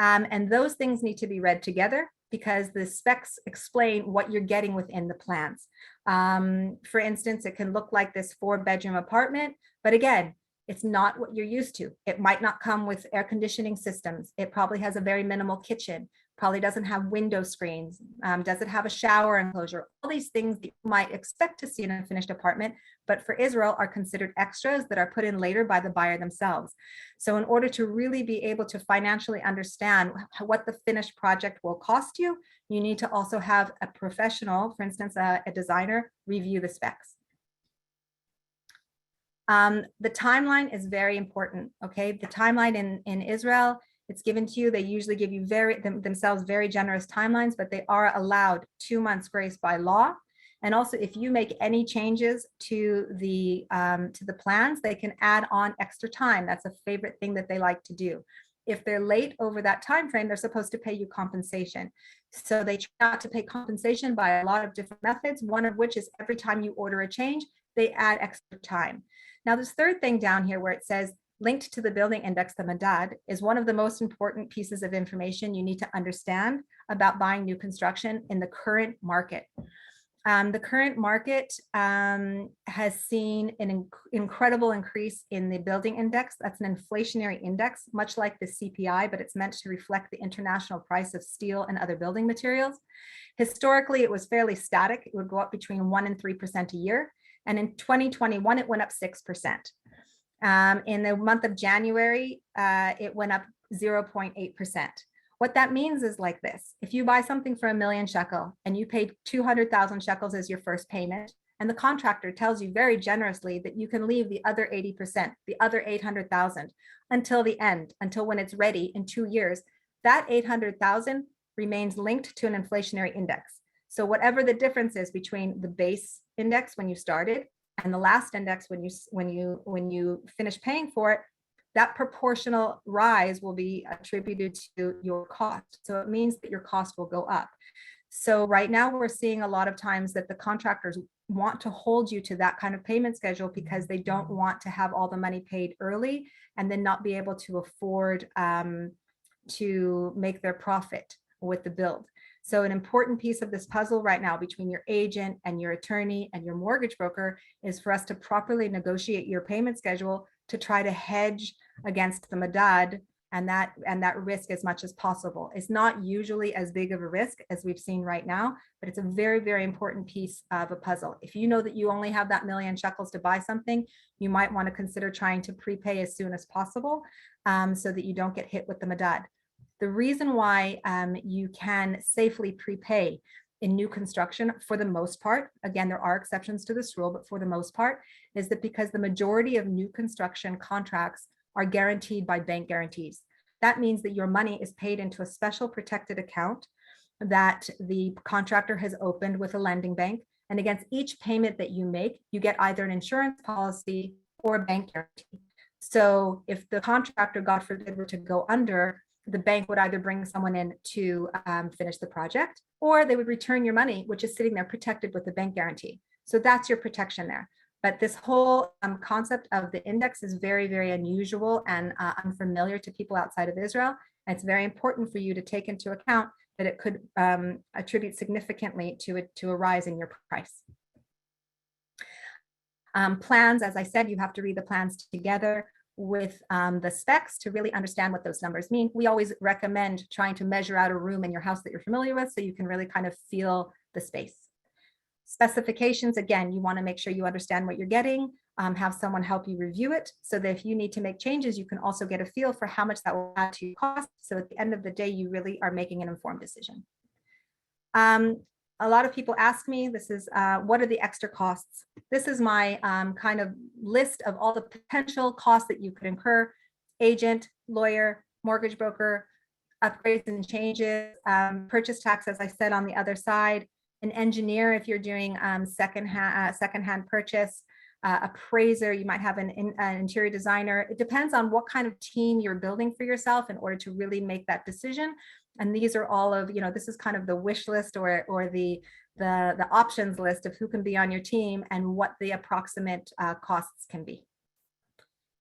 And those things need to be read together because the specs explain what you're getting within the plans. For instance, it can look like this 4-bedroom apartment, but again, it's not what you're used to. It might not come with air conditioning systems. It probably has a very minimal kitchen, probably doesn't have window screens. Does it have a shower enclosure? All these things that you might expect to see in a finished apartment, but for Israel are considered extras that are put in later by the buyer themselves. So in order to really be able to financially understand what the finished project will cost you, you need to also have a professional, for instance, a designer, review the specs. The timeline is very important, okay? The timeline in Israel, it's given to you. They usually give you themselves very generous timelines, but they are allowed 2 months grace by law. And also, if you make any changes to the plans, they can add on extra time. That's a favorite thing that they like to do. If they're late over that time frame, they're supposed to pay you compensation. So they try not to pay compensation by a lot of different methods, one of which is every time you order a change, they add extra time. Now, this third thing down here where it says linked to the building index, the Madad, is one of the most important pieces of information you need to understand about buying new construction in the current market. The current market has seen an incredible increase in the building index. That's an inflationary index, much like the CPI, but it's meant to reflect the international price of steel and other building materials. Historically, it was fairly static. It would go up between 1 and 3% a year. And in 2021, it went up 6%. In the month of January, it went up 0.8%. What that means is like this: if you buy something for 1 million shekel and you paid 200,000 shekels as your first payment, and the contractor tells you very generously that you can leave the other 80%, the other 800,000 until the end, until when it's ready in 2 years, that 800,000 remains linked to an inflationary index. So whatever the difference is between the base index when you started and the last index when you finish paying for it, that proportional rise will be attributed to your cost. So it means that your cost will go up. So right now we're seeing a lot of times that the contractors want to hold you to that kind of payment schedule because they don't want to have all the money paid early and then not be able to afford to make their profit with the build. So an important piece of this puzzle right now between your agent and your attorney and your mortgage broker is for us to properly negotiate your payment schedule to try to hedge against the madad and that risk as much as possible. It's not usually as big of a risk as we've seen right now, but it's a very, very important piece of a puzzle. If you know that you only have that 1 million shekels to buy something, you might want to consider trying to prepay as soon as possible so that you don't get hit with the madad. The reason why you can safely prepay in new construction, for the most part, again, there are exceptions to this rule, but for the most part, is that because the majority of new construction contracts are guaranteed by bank guarantees. That means that your money is paid into a special protected account that the contractor has opened with a lending bank. And against each payment that you make, you get either an insurance policy or a bank guarantee. So if the contractor, God forbid, were to go under, the bank would either bring someone in to finish the project, or they would return your money, which is sitting there protected with the bank guarantee. So that's your protection there. But this whole concept of the index is very, very unusual and unfamiliar to people outside of Israel. And it's very important for you to take into account that it could attribute significantly to a rise in your price. Plans, as I said, you have to read the plans together with the specs to really understand what those numbers mean. We always recommend trying to measure out a room in your house that you're familiar with so you can really kind of feel the space. Specifications, again, you want to make sure you understand what you're getting, have someone help you review it so that if you need to make changes, you can also get a feel for how much that will add to your cost. So at the end of the day, you really are making an informed decision. A lot of people ask me, this is what are the extra costs? This is my kind of list of all the potential costs that you could incur: agent, lawyer, mortgage broker, upgrades and changes, purchase tax, as I said, on the other side, an engineer if you're doing secondhand purchase, appraiser, you might have an interior designer. It depends on what kind of team you're building for yourself in order to really make that decision. And these are all of, this is kind of the wish list or the options list of who can be on your team and what the approximate costs can be.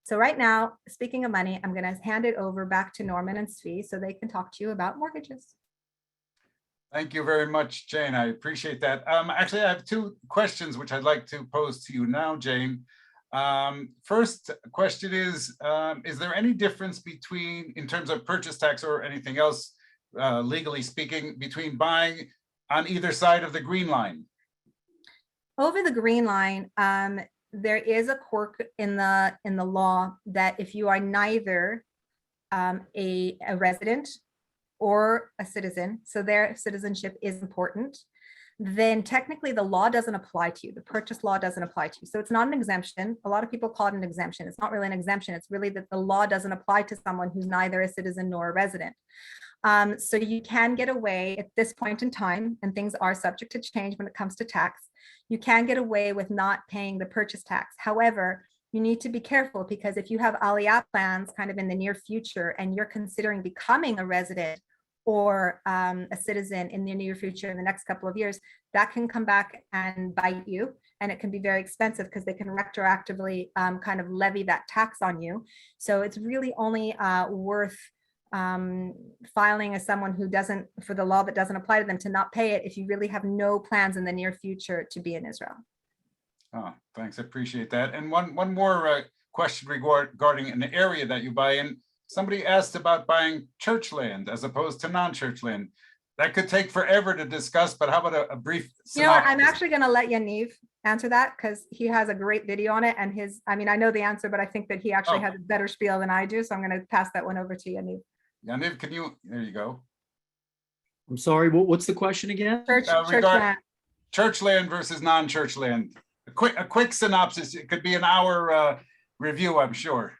So right now, speaking of money, I'm going to hand it over back to Norman and Svi so they can talk to you about mortgages. Thank you very much, Jane. I appreciate that. Actually, I have two questions which I'd like to pose to you now, Jane. First question is there any difference between, in terms of purchase tax or anything else, legally speaking, between buying on either side of the green line? Over the green line, there is a quirk in the law that if you are neither a resident or a citizen, so their citizenship is important, then technically the law doesn't apply to you. The purchase law doesn't apply to you. So it's not an exemption. A lot of people call it an exemption. It's not really an exemption. It's really that the law doesn't apply to someone who's neither a citizen nor a resident. So you can get away at this point in time, and things are subject to change when it comes to tax. You can get away with not paying the purchase tax. However, you need to be careful because if you have Aliyah plans kind of in the near future and you're considering becoming a resident or a citizen in the near future in the next couple of years, that can come back and bite you. And it can be very expensive because they can retroactively kind of levy that tax on you. So it's really only worth filing as someone who doesn't, for the law that doesn't apply to them, to not pay it if you really have no plans in the near future to be in Israel. Oh, thanks, I appreciate that. And one more question regarding an area that you buy in. Somebody asked about buying church land as opposed to non-church land. That could take forever to discuss, but how about a brief synopsis? You know what, I'm actually going to let Yaniv answer that because he has a great video on it. And I know the answer, but I think that he actually has a better spiel than I do. So I'm going to pass that one over to Yaniv. Yaniv, there you go. I'm sorry, what's the question again? Church land. Church land versus non-church land. A quick synopsis. It could be an hour review, I'm sure.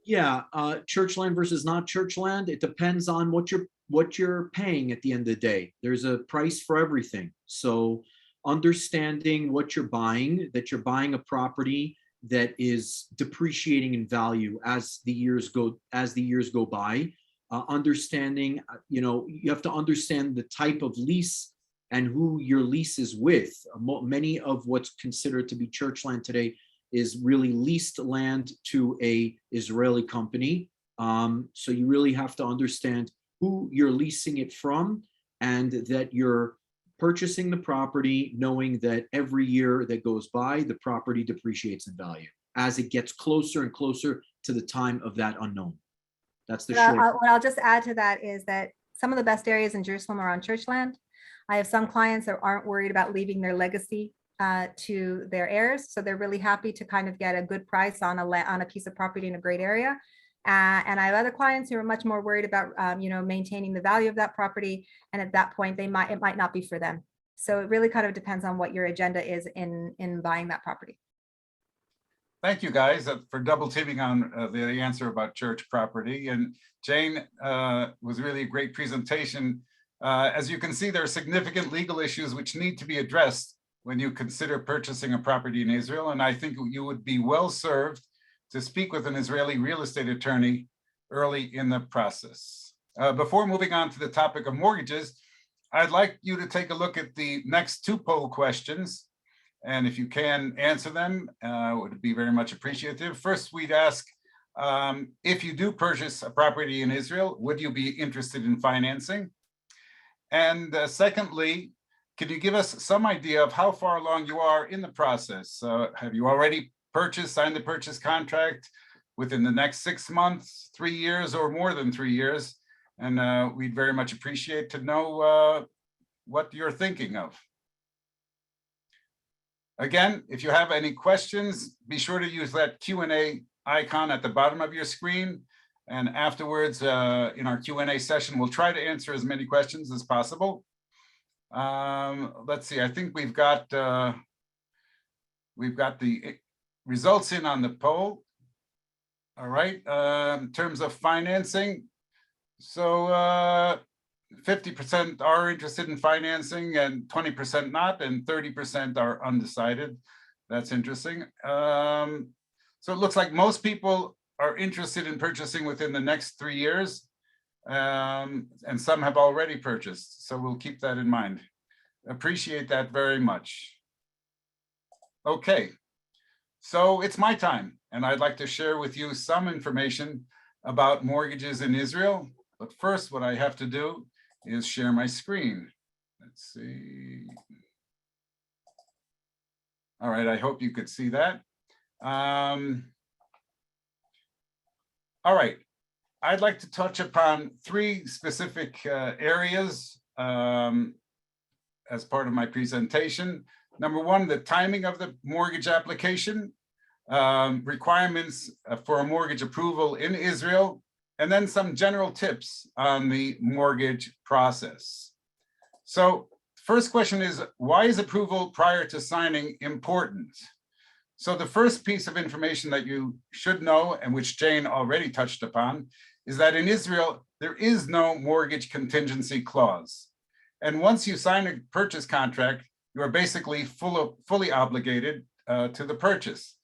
Yeah, church land versus not church land. It depends on what you're paying at the end of the day. There's a price for everything. So understanding what you're buying, that you're buying a property that is depreciating in value as the years go by. Understanding, you have to understand the type of lease and who your lease is with. Many of what's considered to be church land today is really leased land to a Israeli company. So you really have to understand who you're leasing it from and that you're purchasing the property knowing that every year that goes by, the property depreciates in value as it gets closer and closer to the time of that unknown. That's the short. What I'll just add to that is that some of the best areas in Jerusalem are on church land. I have some clients that aren't worried about leaving their legacy to their heirs. So they're really happy to kind of get a good price on a piece of property in a great area. And I have other clients who are much more worried about, maintaining the value of that property. And at that point, it might not be for them. So it really kind of depends on what your agenda is in buying that property. Thank you, guys, for double teaming on the answer about church property. And Jane, was really a great presentation. As you can see, there are significant legal issues which need to be addressed when you consider purchasing a property in Israel. And I think you would be well served to speak with an Israeli real estate attorney early in the process. Before moving on to the topic of mortgages, I'd like you to take a look at the next two poll questions. And if you can answer them, it would be very much appreciative. First, we'd ask, if you do purchase a property in Israel, would you be interested in financing? And secondly, could you give us some idea of how far along you are in the process? Have you already signed the purchase contract within the next 6 months, 3 years, or more than 3 years? And we'd very much appreciate to know what you're thinking of. Again, if you have any questions, be sure to use that Q&A icon at the bottom of your screen. And afterwards, in our Q&A session, we'll try to answer as many questions as possible. Let's see, I think we've got the results in on the poll. All right, in terms of financing, so 50% are interested in financing and 20% not, and 30% are undecided. That's interesting. So it looks like most people are interested in purchasing within the next 3 years, and some have already purchased. So we'll keep that in mind. Appreciate that very much. Okay, so it's my time, and I'd like to share with you some information about mortgages in Israel. But first, what I have to do is share my screen. Let's see. All right, I hope you could see that. All right, I'd like to touch upon 3 specific areas as part of my presentation. Number 1, the timing of the mortgage application, requirements for a mortgage approval in Israel, and then some general tips on the mortgage process. So first question is, why is approval prior to signing important? So the first piece of information that you should know, and which Jane already touched upon, is that in Israel, there is no mortgage contingency clause. And once you sign a purchase contract, you are basically fully obligated to the purchase.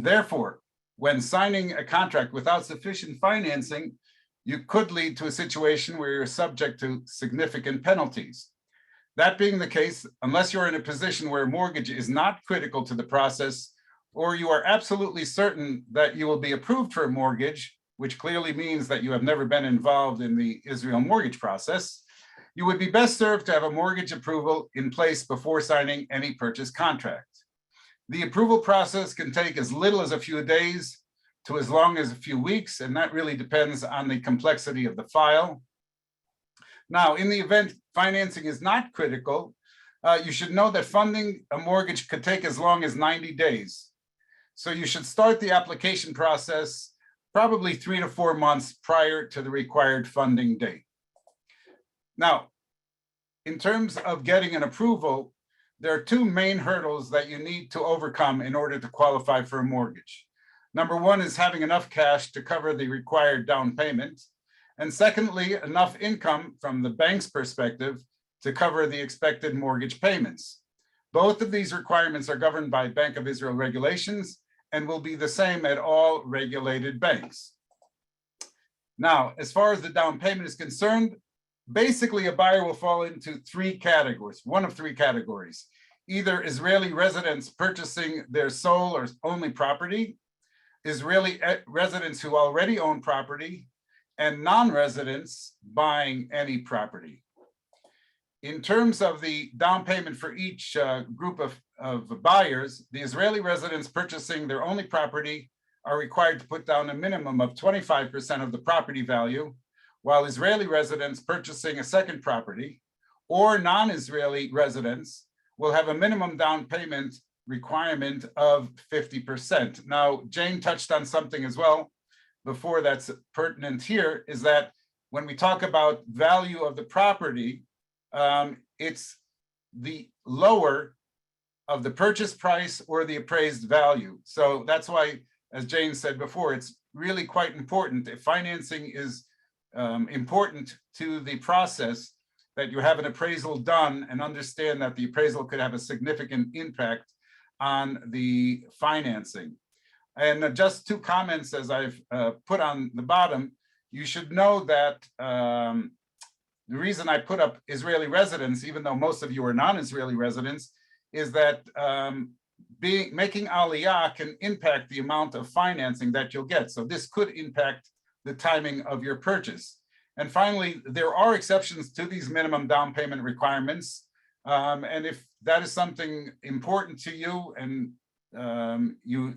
Therefore, when signing a contract without sufficient financing, you could lead to a situation where you're subject to significant penalties. That being the case, unless you're in a position where mortgage is not critical to the process, or you are absolutely certain that you will be approved for a mortgage, which clearly means that you have never been involved in the Israel mortgage process, you would be best served to have a mortgage approval in place before signing any purchase contract. The approval process can take as little as a few days to as long as a few weeks, and that really depends on the complexity of the file. Now, in the event financing is not critical, you should know that funding a mortgage could take as long as 90 days. So you should start the application process probably 3 to 4 months prior to the required funding date. Now, in terms of getting an approval, there are 2 main hurdles that you need to overcome in order to qualify for a mortgage. Number 1 is having enough cash to cover the required down payment. And secondly, enough income from the bank's perspective to cover the expected mortgage payments. Both of these requirements are governed by Bank of Israel regulations and will be the same at all regulated banks. Now, as far as the down payment is concerned, basically a buyer will fall into 3 categories, one of 3 categories. Either Israeli residents purchasing their sole or only property, Israeli residents who already own property, and non-residents buying any property. In terms of the down payment for each group of buyers, the Israeli residents purchasing their only property are required to put down a minimum of 25% of the property value, while Israeli residents purchasing a second property or non-Israeli residents will have a minimum down payment requirement of 50%. Now, Jane touched on something as well before that's pertinent here, is that when we talk about value of the property, it's the lower of the purchase price or the appraised value. So that's why, as Jane said before, it's really quite important. If financing is important to the process, that you have an appraisal done and understand that the appraisal could have a significant impact on the financing. And just 2 comments as I've put on the bottom. You should know that the reason I put up Israeli residents, even though most of you are non-Israeli residents, is that making Aliyah can impact the amount of financing that you'll get. So this could impact the timing of your purchase. And finally, there are exceptions to these minimum down payment requirements. And if that is something important to you and you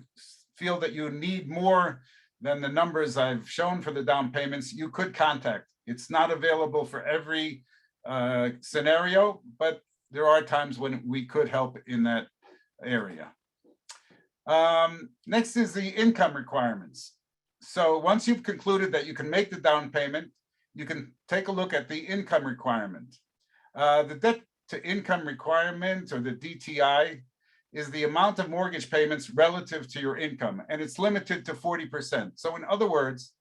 feel that you need more than the numbers I've shown for the down payments, you could contact. It's not available for every scenario, but there are times when we could help in that area. Next is the income requirements. So once you've concluded that you can make the down payment, you can take a look at the income requirement. The debt to income requirement, or the DTI, is the amount of mortgage payments relative to your income, and it's limited to 40%. So in other words,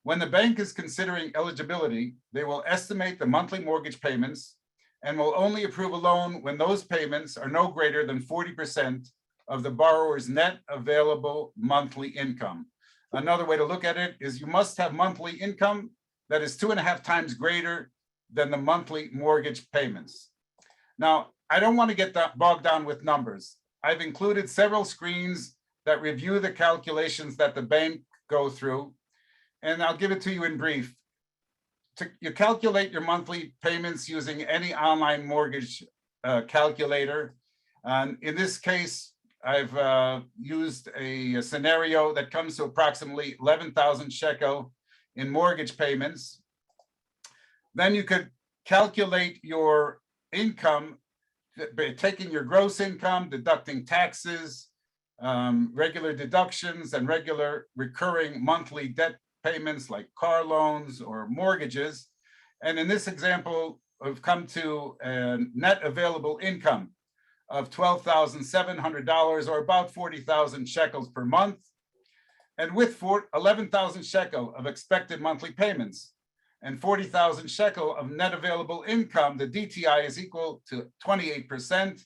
when the bank is considering eligibility, they will estimate the monthly mortgage payments and will only approve a loan when those payments are no greater than 40% of the borrower's net available monthly income. Another way to look at it is you must have monthly income that is 2.5 times greater than the monthly mortgage payments. Now, I don't want to get bogged down with numbers. I've included several screens that review the calculations that the bank go through, and I'll give it to you in brief. You calculate your monthly payments using any online mortgage calculator. And in this case, I've used a scenario that comes to approximately 11,000 shekel in mortgage payments. Then you could calculate your income by taking your gross income, deducting taxes, regular deductions, and regular recurring monthly debt payments like car loans or mortgages. And in this example, we've come to a net available income of $12,700, or about 40,000 shekels per month. And with 11,000 shekel of expected monthly payments and 40,000 shekel of net available income, the DTI is equal to 28%,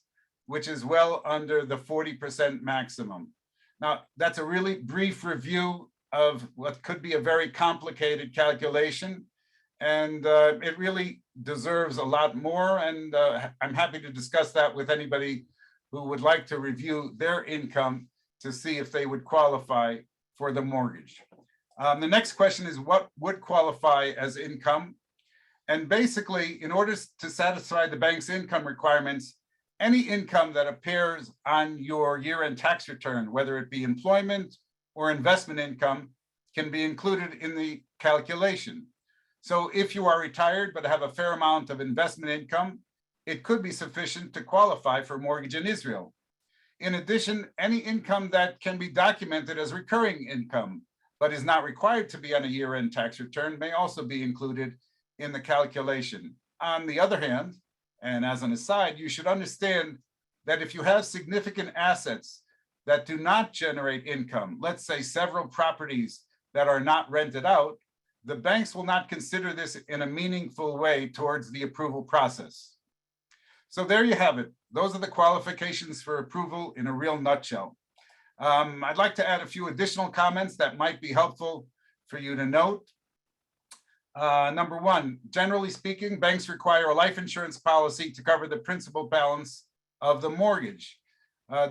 which is well under the 40% maximum. Now, that's a really brief review of what could be a very complicated calculation, and it really deserves a lot more, and I'm happy to discuss that with anybody who would like to review their income to see if they would qualify for the mortgage. The next question is, what would qualify as income? And basically, in order to satisfy the bank's income requirements, any income that appears on your year-end tax return, whether it be employment or investment income, can be included in the calculation. So if you are retired but have a fair amount of investment income, it could be sufficient to qualify for mortgage in Israel. In addition, any income that can be documented as recurring income but is not required to be on a year-end tax return may also be included in the calculation. On the other hand, and as an aside, you should understand that if you have significant assets that do not generate income, let's say several properties that are not rented out, the banks will not consider this in a meaningful way towards the approval process. So there you have it. Those are the qualifications for approval in a real nutshell. I'd like to add a few additional comments that might be helpful for you to note. Number one, generally speaking, banks require a life insurance policy to cover the principal balance of the mortgage.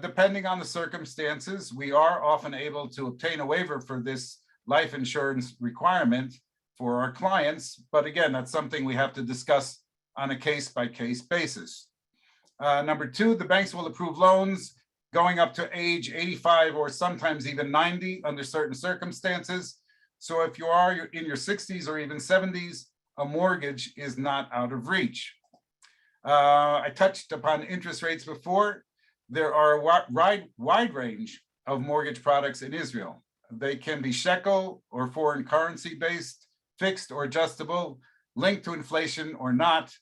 Depending on the circumstances, we are often able to obtain a waiver for this life insurance requirement for our clients. But again, that's something we have to discuss on a case-by-case basis. Number two, the banks will approve loans going up to age 85 or sometimes even 90 under certain circumstances. So if you are in your 60s or even 70s, a mortgage is not out of reach. I touched upon interest rates before. There are a wide range of mortgage products in Israel. They can be shekel or foreign currency based, fixed or adjustable, linked to inflation or not.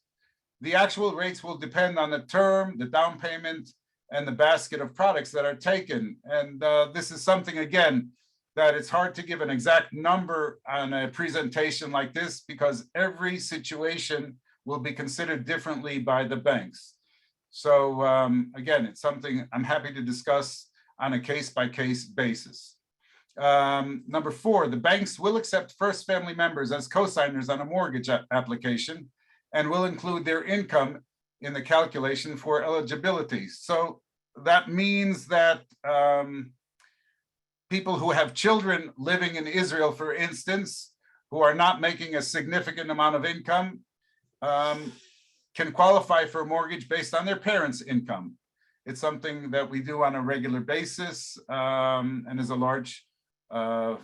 The actual rates will depend on the term, the down payment, and the basket of products that are taken. And this is something, again, that it's hard to give an exact number on a presentation like this because every situation will be considered differently by the banks. So again, it's something I'm happy to discuss on a case-by-case basis. Number four, the banks will accept first family members as co-signers on a mortgage application and will include their income in the calculation for eligibility. So that means that people who have children living in Israel, for instance, who are not making a significant amount of income, can qualify for a mortgage based on their parents' income. It's something that we do on a regular basis, and is a large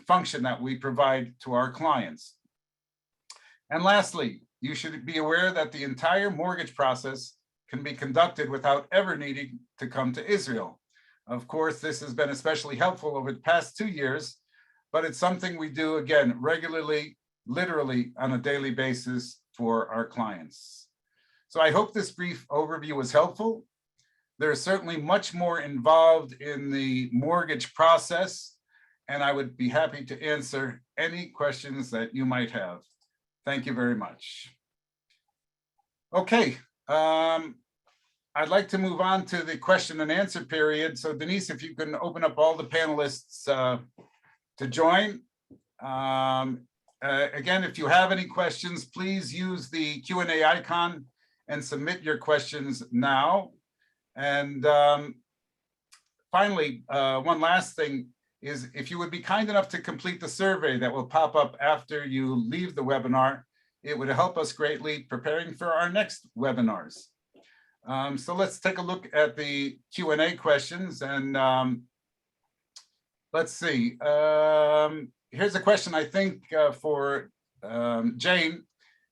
function that we provide to our clients. And lastly, you should be aware that the entire mortgage process can be conducted without ever needing to come to Israel. Of course, this has been especially helpful over the past 2 years, but it's something we do, again, regularly, literally on a daily basis for our clients. So I hope this brief overview was helpful. There is certainly much more involved in the mortgage process, and I would be happy to answer any questions that you might have. Thank you very much. Okay, I'd like to move on to the question and answer period. So Denise, if you can open up all the panelists to join. Again, if you have any questions, please use the Q&A icon and submit your questions now. And finally, one last thing is if you would be kind enough to complete the survey that will pop up after you leave the webinar, it would help us greatly preparing for our next webinars. So let's take a look at the Q&A questions, and let's see. Here's a question, I think, for Jane.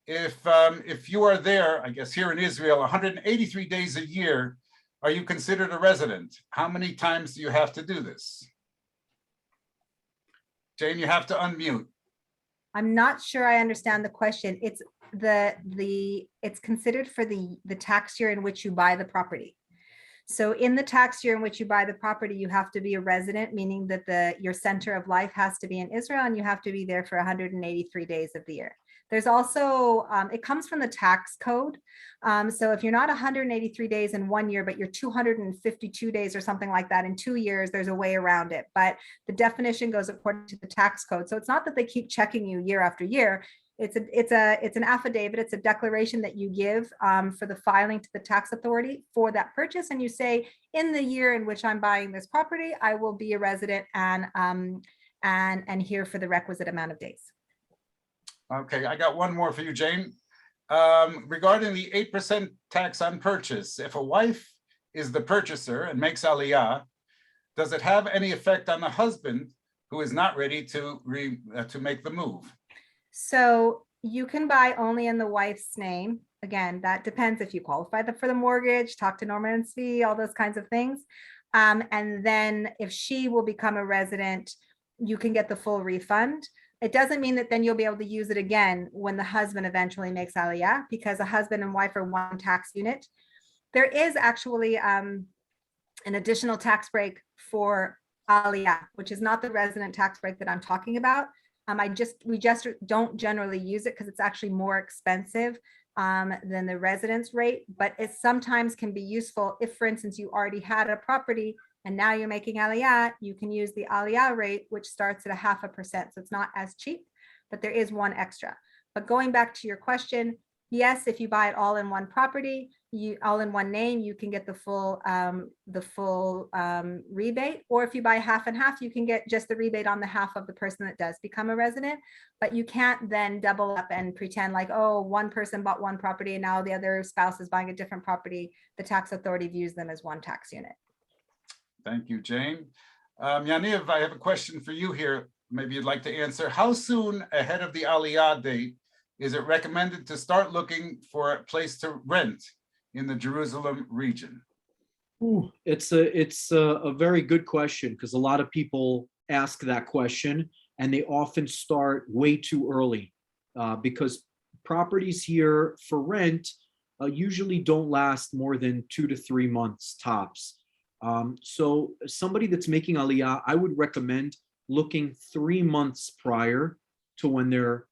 If you are there, I guess here in Israel, 183 days a year, are you considered a resident? How many times do you have to do this? Jane, you have to unmute. I'm not sure I understand the question. It's it's considered for the tax year in which you buy the property. So in the tax year in which you buy the property, you have to be a resident, meaning that your center of life has to be in Israel, and you have to be there for 183 days of the year. There's also, it comes from the tax code. So if you're not 183 days in 1 year, but you're 252 days or something like that in 2 years, there's a way around it. But the definition goes according to the tax code. So it's not that they keep checking you year after year. It's an affidavit. It's a declaration that you give for the filing to the tax authority for that purchase. And you say, in the year in which I'm buying this property, I will be a resident and here for the requisite amount of days. Okay, I got one more for you, Jane. Regarding the 8% tax on purchase, if a wife is the purchaser and makes Aliyah, does it have any effect on the husband who is not ready to make the move? So you can buy only in the wife's name. Again, that depends if you qualify for the mortgage, talk to Norman and Svi, all those kinds of things. And then if she will become a resident, you can get the full refund. It doesn't mean that then you'll be able to use it again when the husband eventually makes Aliyah, because a husband and wife are one tax unit. There is actually an additional tax break for Aliyah, which is not the resident tax break that I'm talking about. We just don't generally use it because it's actually more expensive than the residence rate, but it sometimes can be useful if, for instance, you already had a property and now you're making Aliyah, you can use the Aliyah rate, which starts at 0.5%. So it's not as cheap, but there is one extra. But going back to your question, yes, if you buy it all in one property, all in one name, you can get the full rebate. Or if you buy half and half, you can get just the rebate on the half of the person that does become a resident. But you can't then double up and pretend like, oh, one person bought one property and now the other spouse is buying a different property. The tax authority views them as one tax unit. Thank you, Jane. Yaniv, I have a question for you here. Maybe you'd like to answer. How soon ahead of the Aliyah date is it recommended to start looking for a place to rent in the Jerusalem region? Ooh, it's a very good question, because a lot of people ask that question and they often start way too early because properties here for rent usually don't last more than 2 to 3 months tops. So somebody that's making Aliyah, I would recommend looking 3 months prior to when they're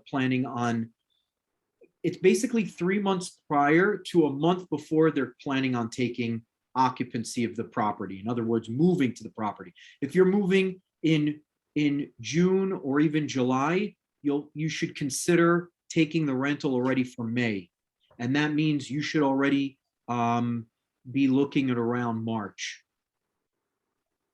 planning on. It's basically 3 months prior to a month before they're planning on taking occupancy of the property. In other words, moving to the property. If you're moving in June or even July, you should consider taking the rental already for May, and that means you should already be looking at around March.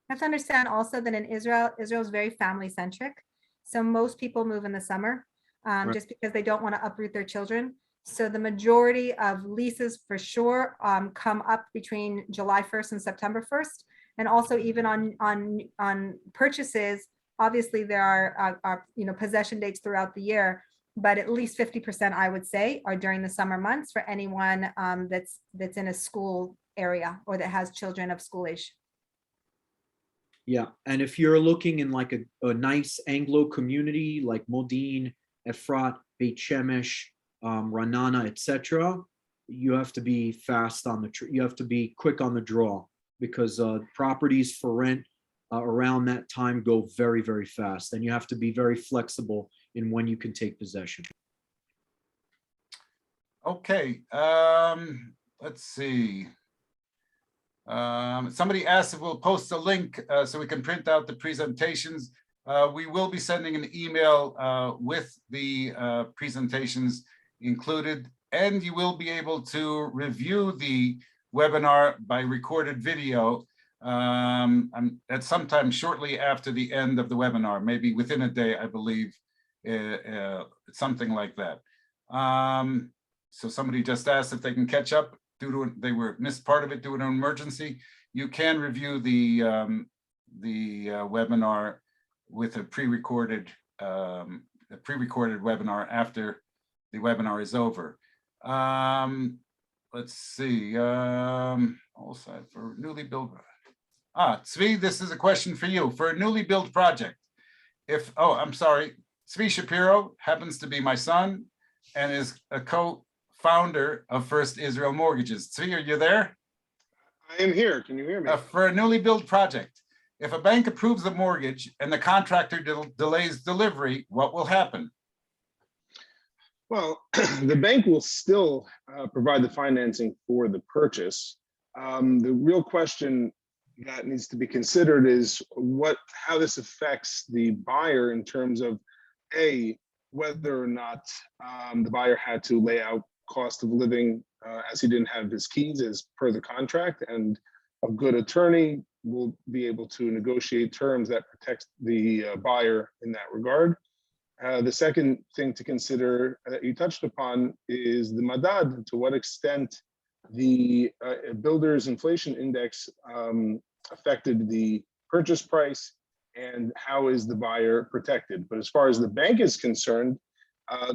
You have to understand also that in Israel is very family centric. So most people move in the summer Right. just because they don't want to uproot their children. So the majority of leases for sure come up between July 1st and September 1st. And also even on purchases, obviously there are possession dates throughout the year, but at least 50% I would say are during the summer months for anyone that's in a school area or that has children of school age. Yeah, and if you're looking in like a nice Anglo community like Modin, Efrat, Beit Shemesh, Ranana, etc., you have to be fast on you have to be quick on the draw, because properties for rent around that time go very, very fast, and you have to be very flexible in when you can take possession. Okay, let's see. Somebody asked if we'll post a link so we can print out the presentations. We will be sending an email with the presentations included, and you will be able to review the webinar by recorded video at sometime shortly after the end of the webinar, maybe within a day, I believe, something like that. So somebody just asked if they can catch up due to they were missed part of it due to an emergency. You can review the webinar with a pre-recorded webinar after the webinar is over. Let's see. All set for newly built. Tzvi, this is a question for you. For a newly built project, I'm sorry, Tzvi Shapiro happens to be my son and is a co-founder of First Israel Mortgages. Tzvi, are you there? I am here. Can you hear me? For a newly built project, if a bank approves the mortgage and the contractor delays delivery, what will happen? Well, the bank will still provide the financing for the purchase. The real question that needs to be considered is how this affects the buyer in terms of whether or not the buyer had to lay out cost of living as he didn't have his keys as per the contract, and a good attorney will be able to negotiate terms that protect the buyer in that regard. The second thing to consider that you touched upon is the madad, to what extent the builder's inflation index affected the purchase price, and how is the buyer protected. But as far as the bank is concerned,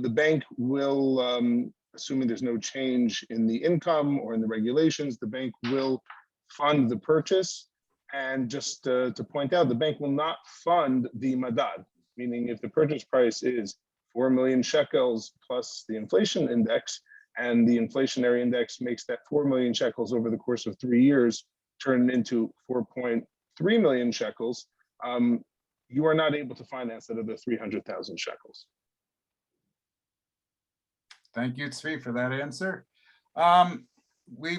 the bank will, assuming there's no change in the income or in the regulations, the bank will fund the purchase. And just to point out, the bank will not fund the madad, meaning if the purchase price is 4 million shekels plus the inflation index, and the inflationary index makes that 4 million shekels over the course of 3 years turn into 4.3 million shekels, you are not able to finance that other 300,000 shekels. Thank you, Tzvi, for that answer. We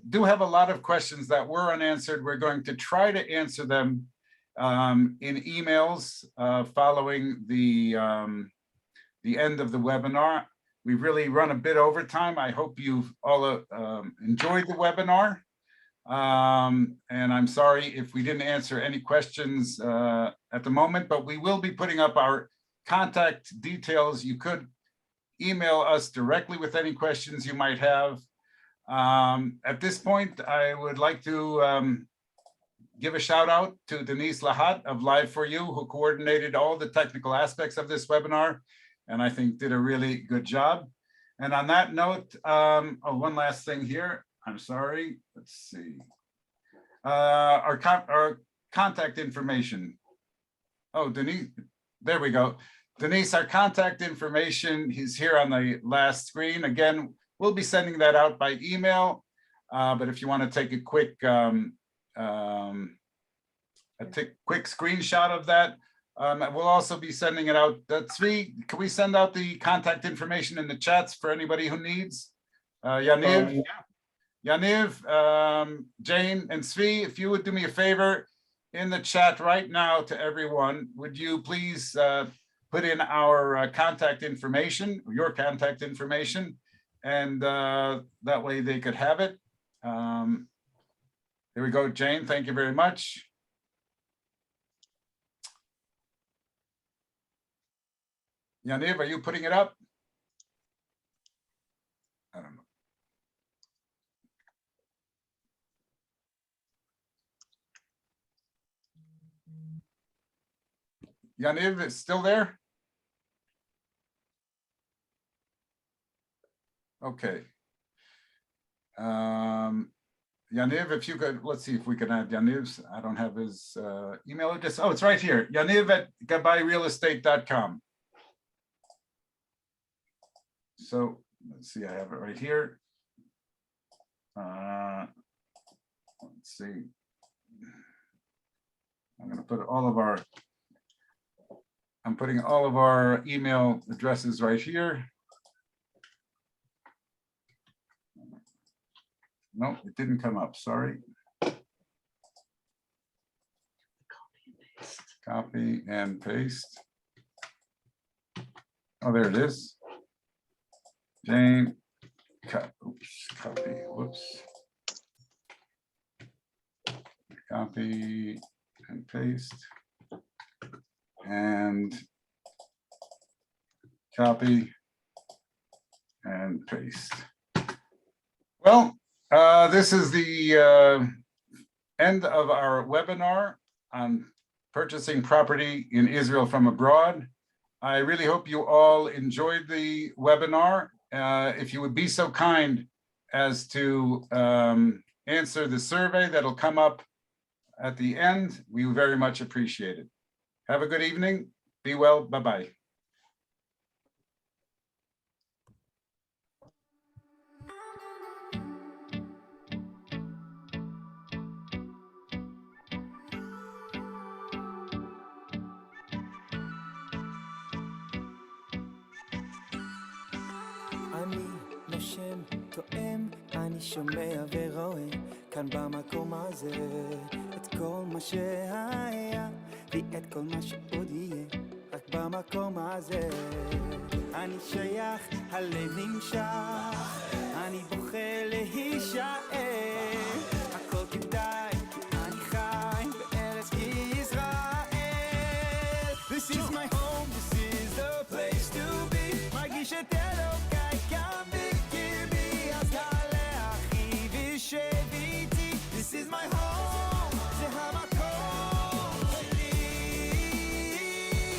do have a lot of questions that were unanswered. We're going to try to answer them in emails following the end of the webinar. We've really run a bit over time. I hope you've all enjoyed the webinar. And I'm sorry if we didn't answer any questions at the moment, but we will be putting up our contact details. You could email us directly with any questions you might have. At this point, I would like to give a shout out to Denise Lahat of Live4U, who coordinated all the technical aspects of this webinar, and I think did a really good job. And on that note, one last thing here. I'm sorry. Let's see. Our contact information. Oh, Denise, there we go. Denise, our contact information is here on the last screen. Again, we'll be sending that out by email. But if you want to take a quick screenshot of that, we'll also be sending it out. Tzvi, can we send out the contact information in the chats for anybody who needs? Yaniv? Yaniv, Jane, and Tzvi, if you would do me a favor in the chat right now to everyone, would you please put in our contact information, your contact information, and that way they could have it. Here we go, Jane. Thank you very much. Yaniv, are you putting it up? I don't know. Yaniv is still there? Okay. Yaniv, if you could, let's see if we can add Yaniv's. I don't have his email address. Oh, it's right here. Yaniv@gabayrealestate.com. So let's see, I have it right here. Let's see. I'm going to put I'm putting all of our email addresses right here. No, it didn't come up, sorry. Copy and paste. Oh, there it is. Jane, copy, whoops. Copy and paste. And copy and paste. Well, this is the end of our webinar on purchasing property in Israel from abroad. I really hope you all enjoyed the webinar. If you would be so kind as to answer the survey that'll come up at the end, we very much appreciate it. Have a good evening. Be well. Bye-bye. אני נושם, תואם, אני שומע ורואה כאן במקום הזה את כל מה שהיה ואת כל מה שעוד יהיה רק במקום הזה אני שייך, הלב נמשך אני בוחר להישאר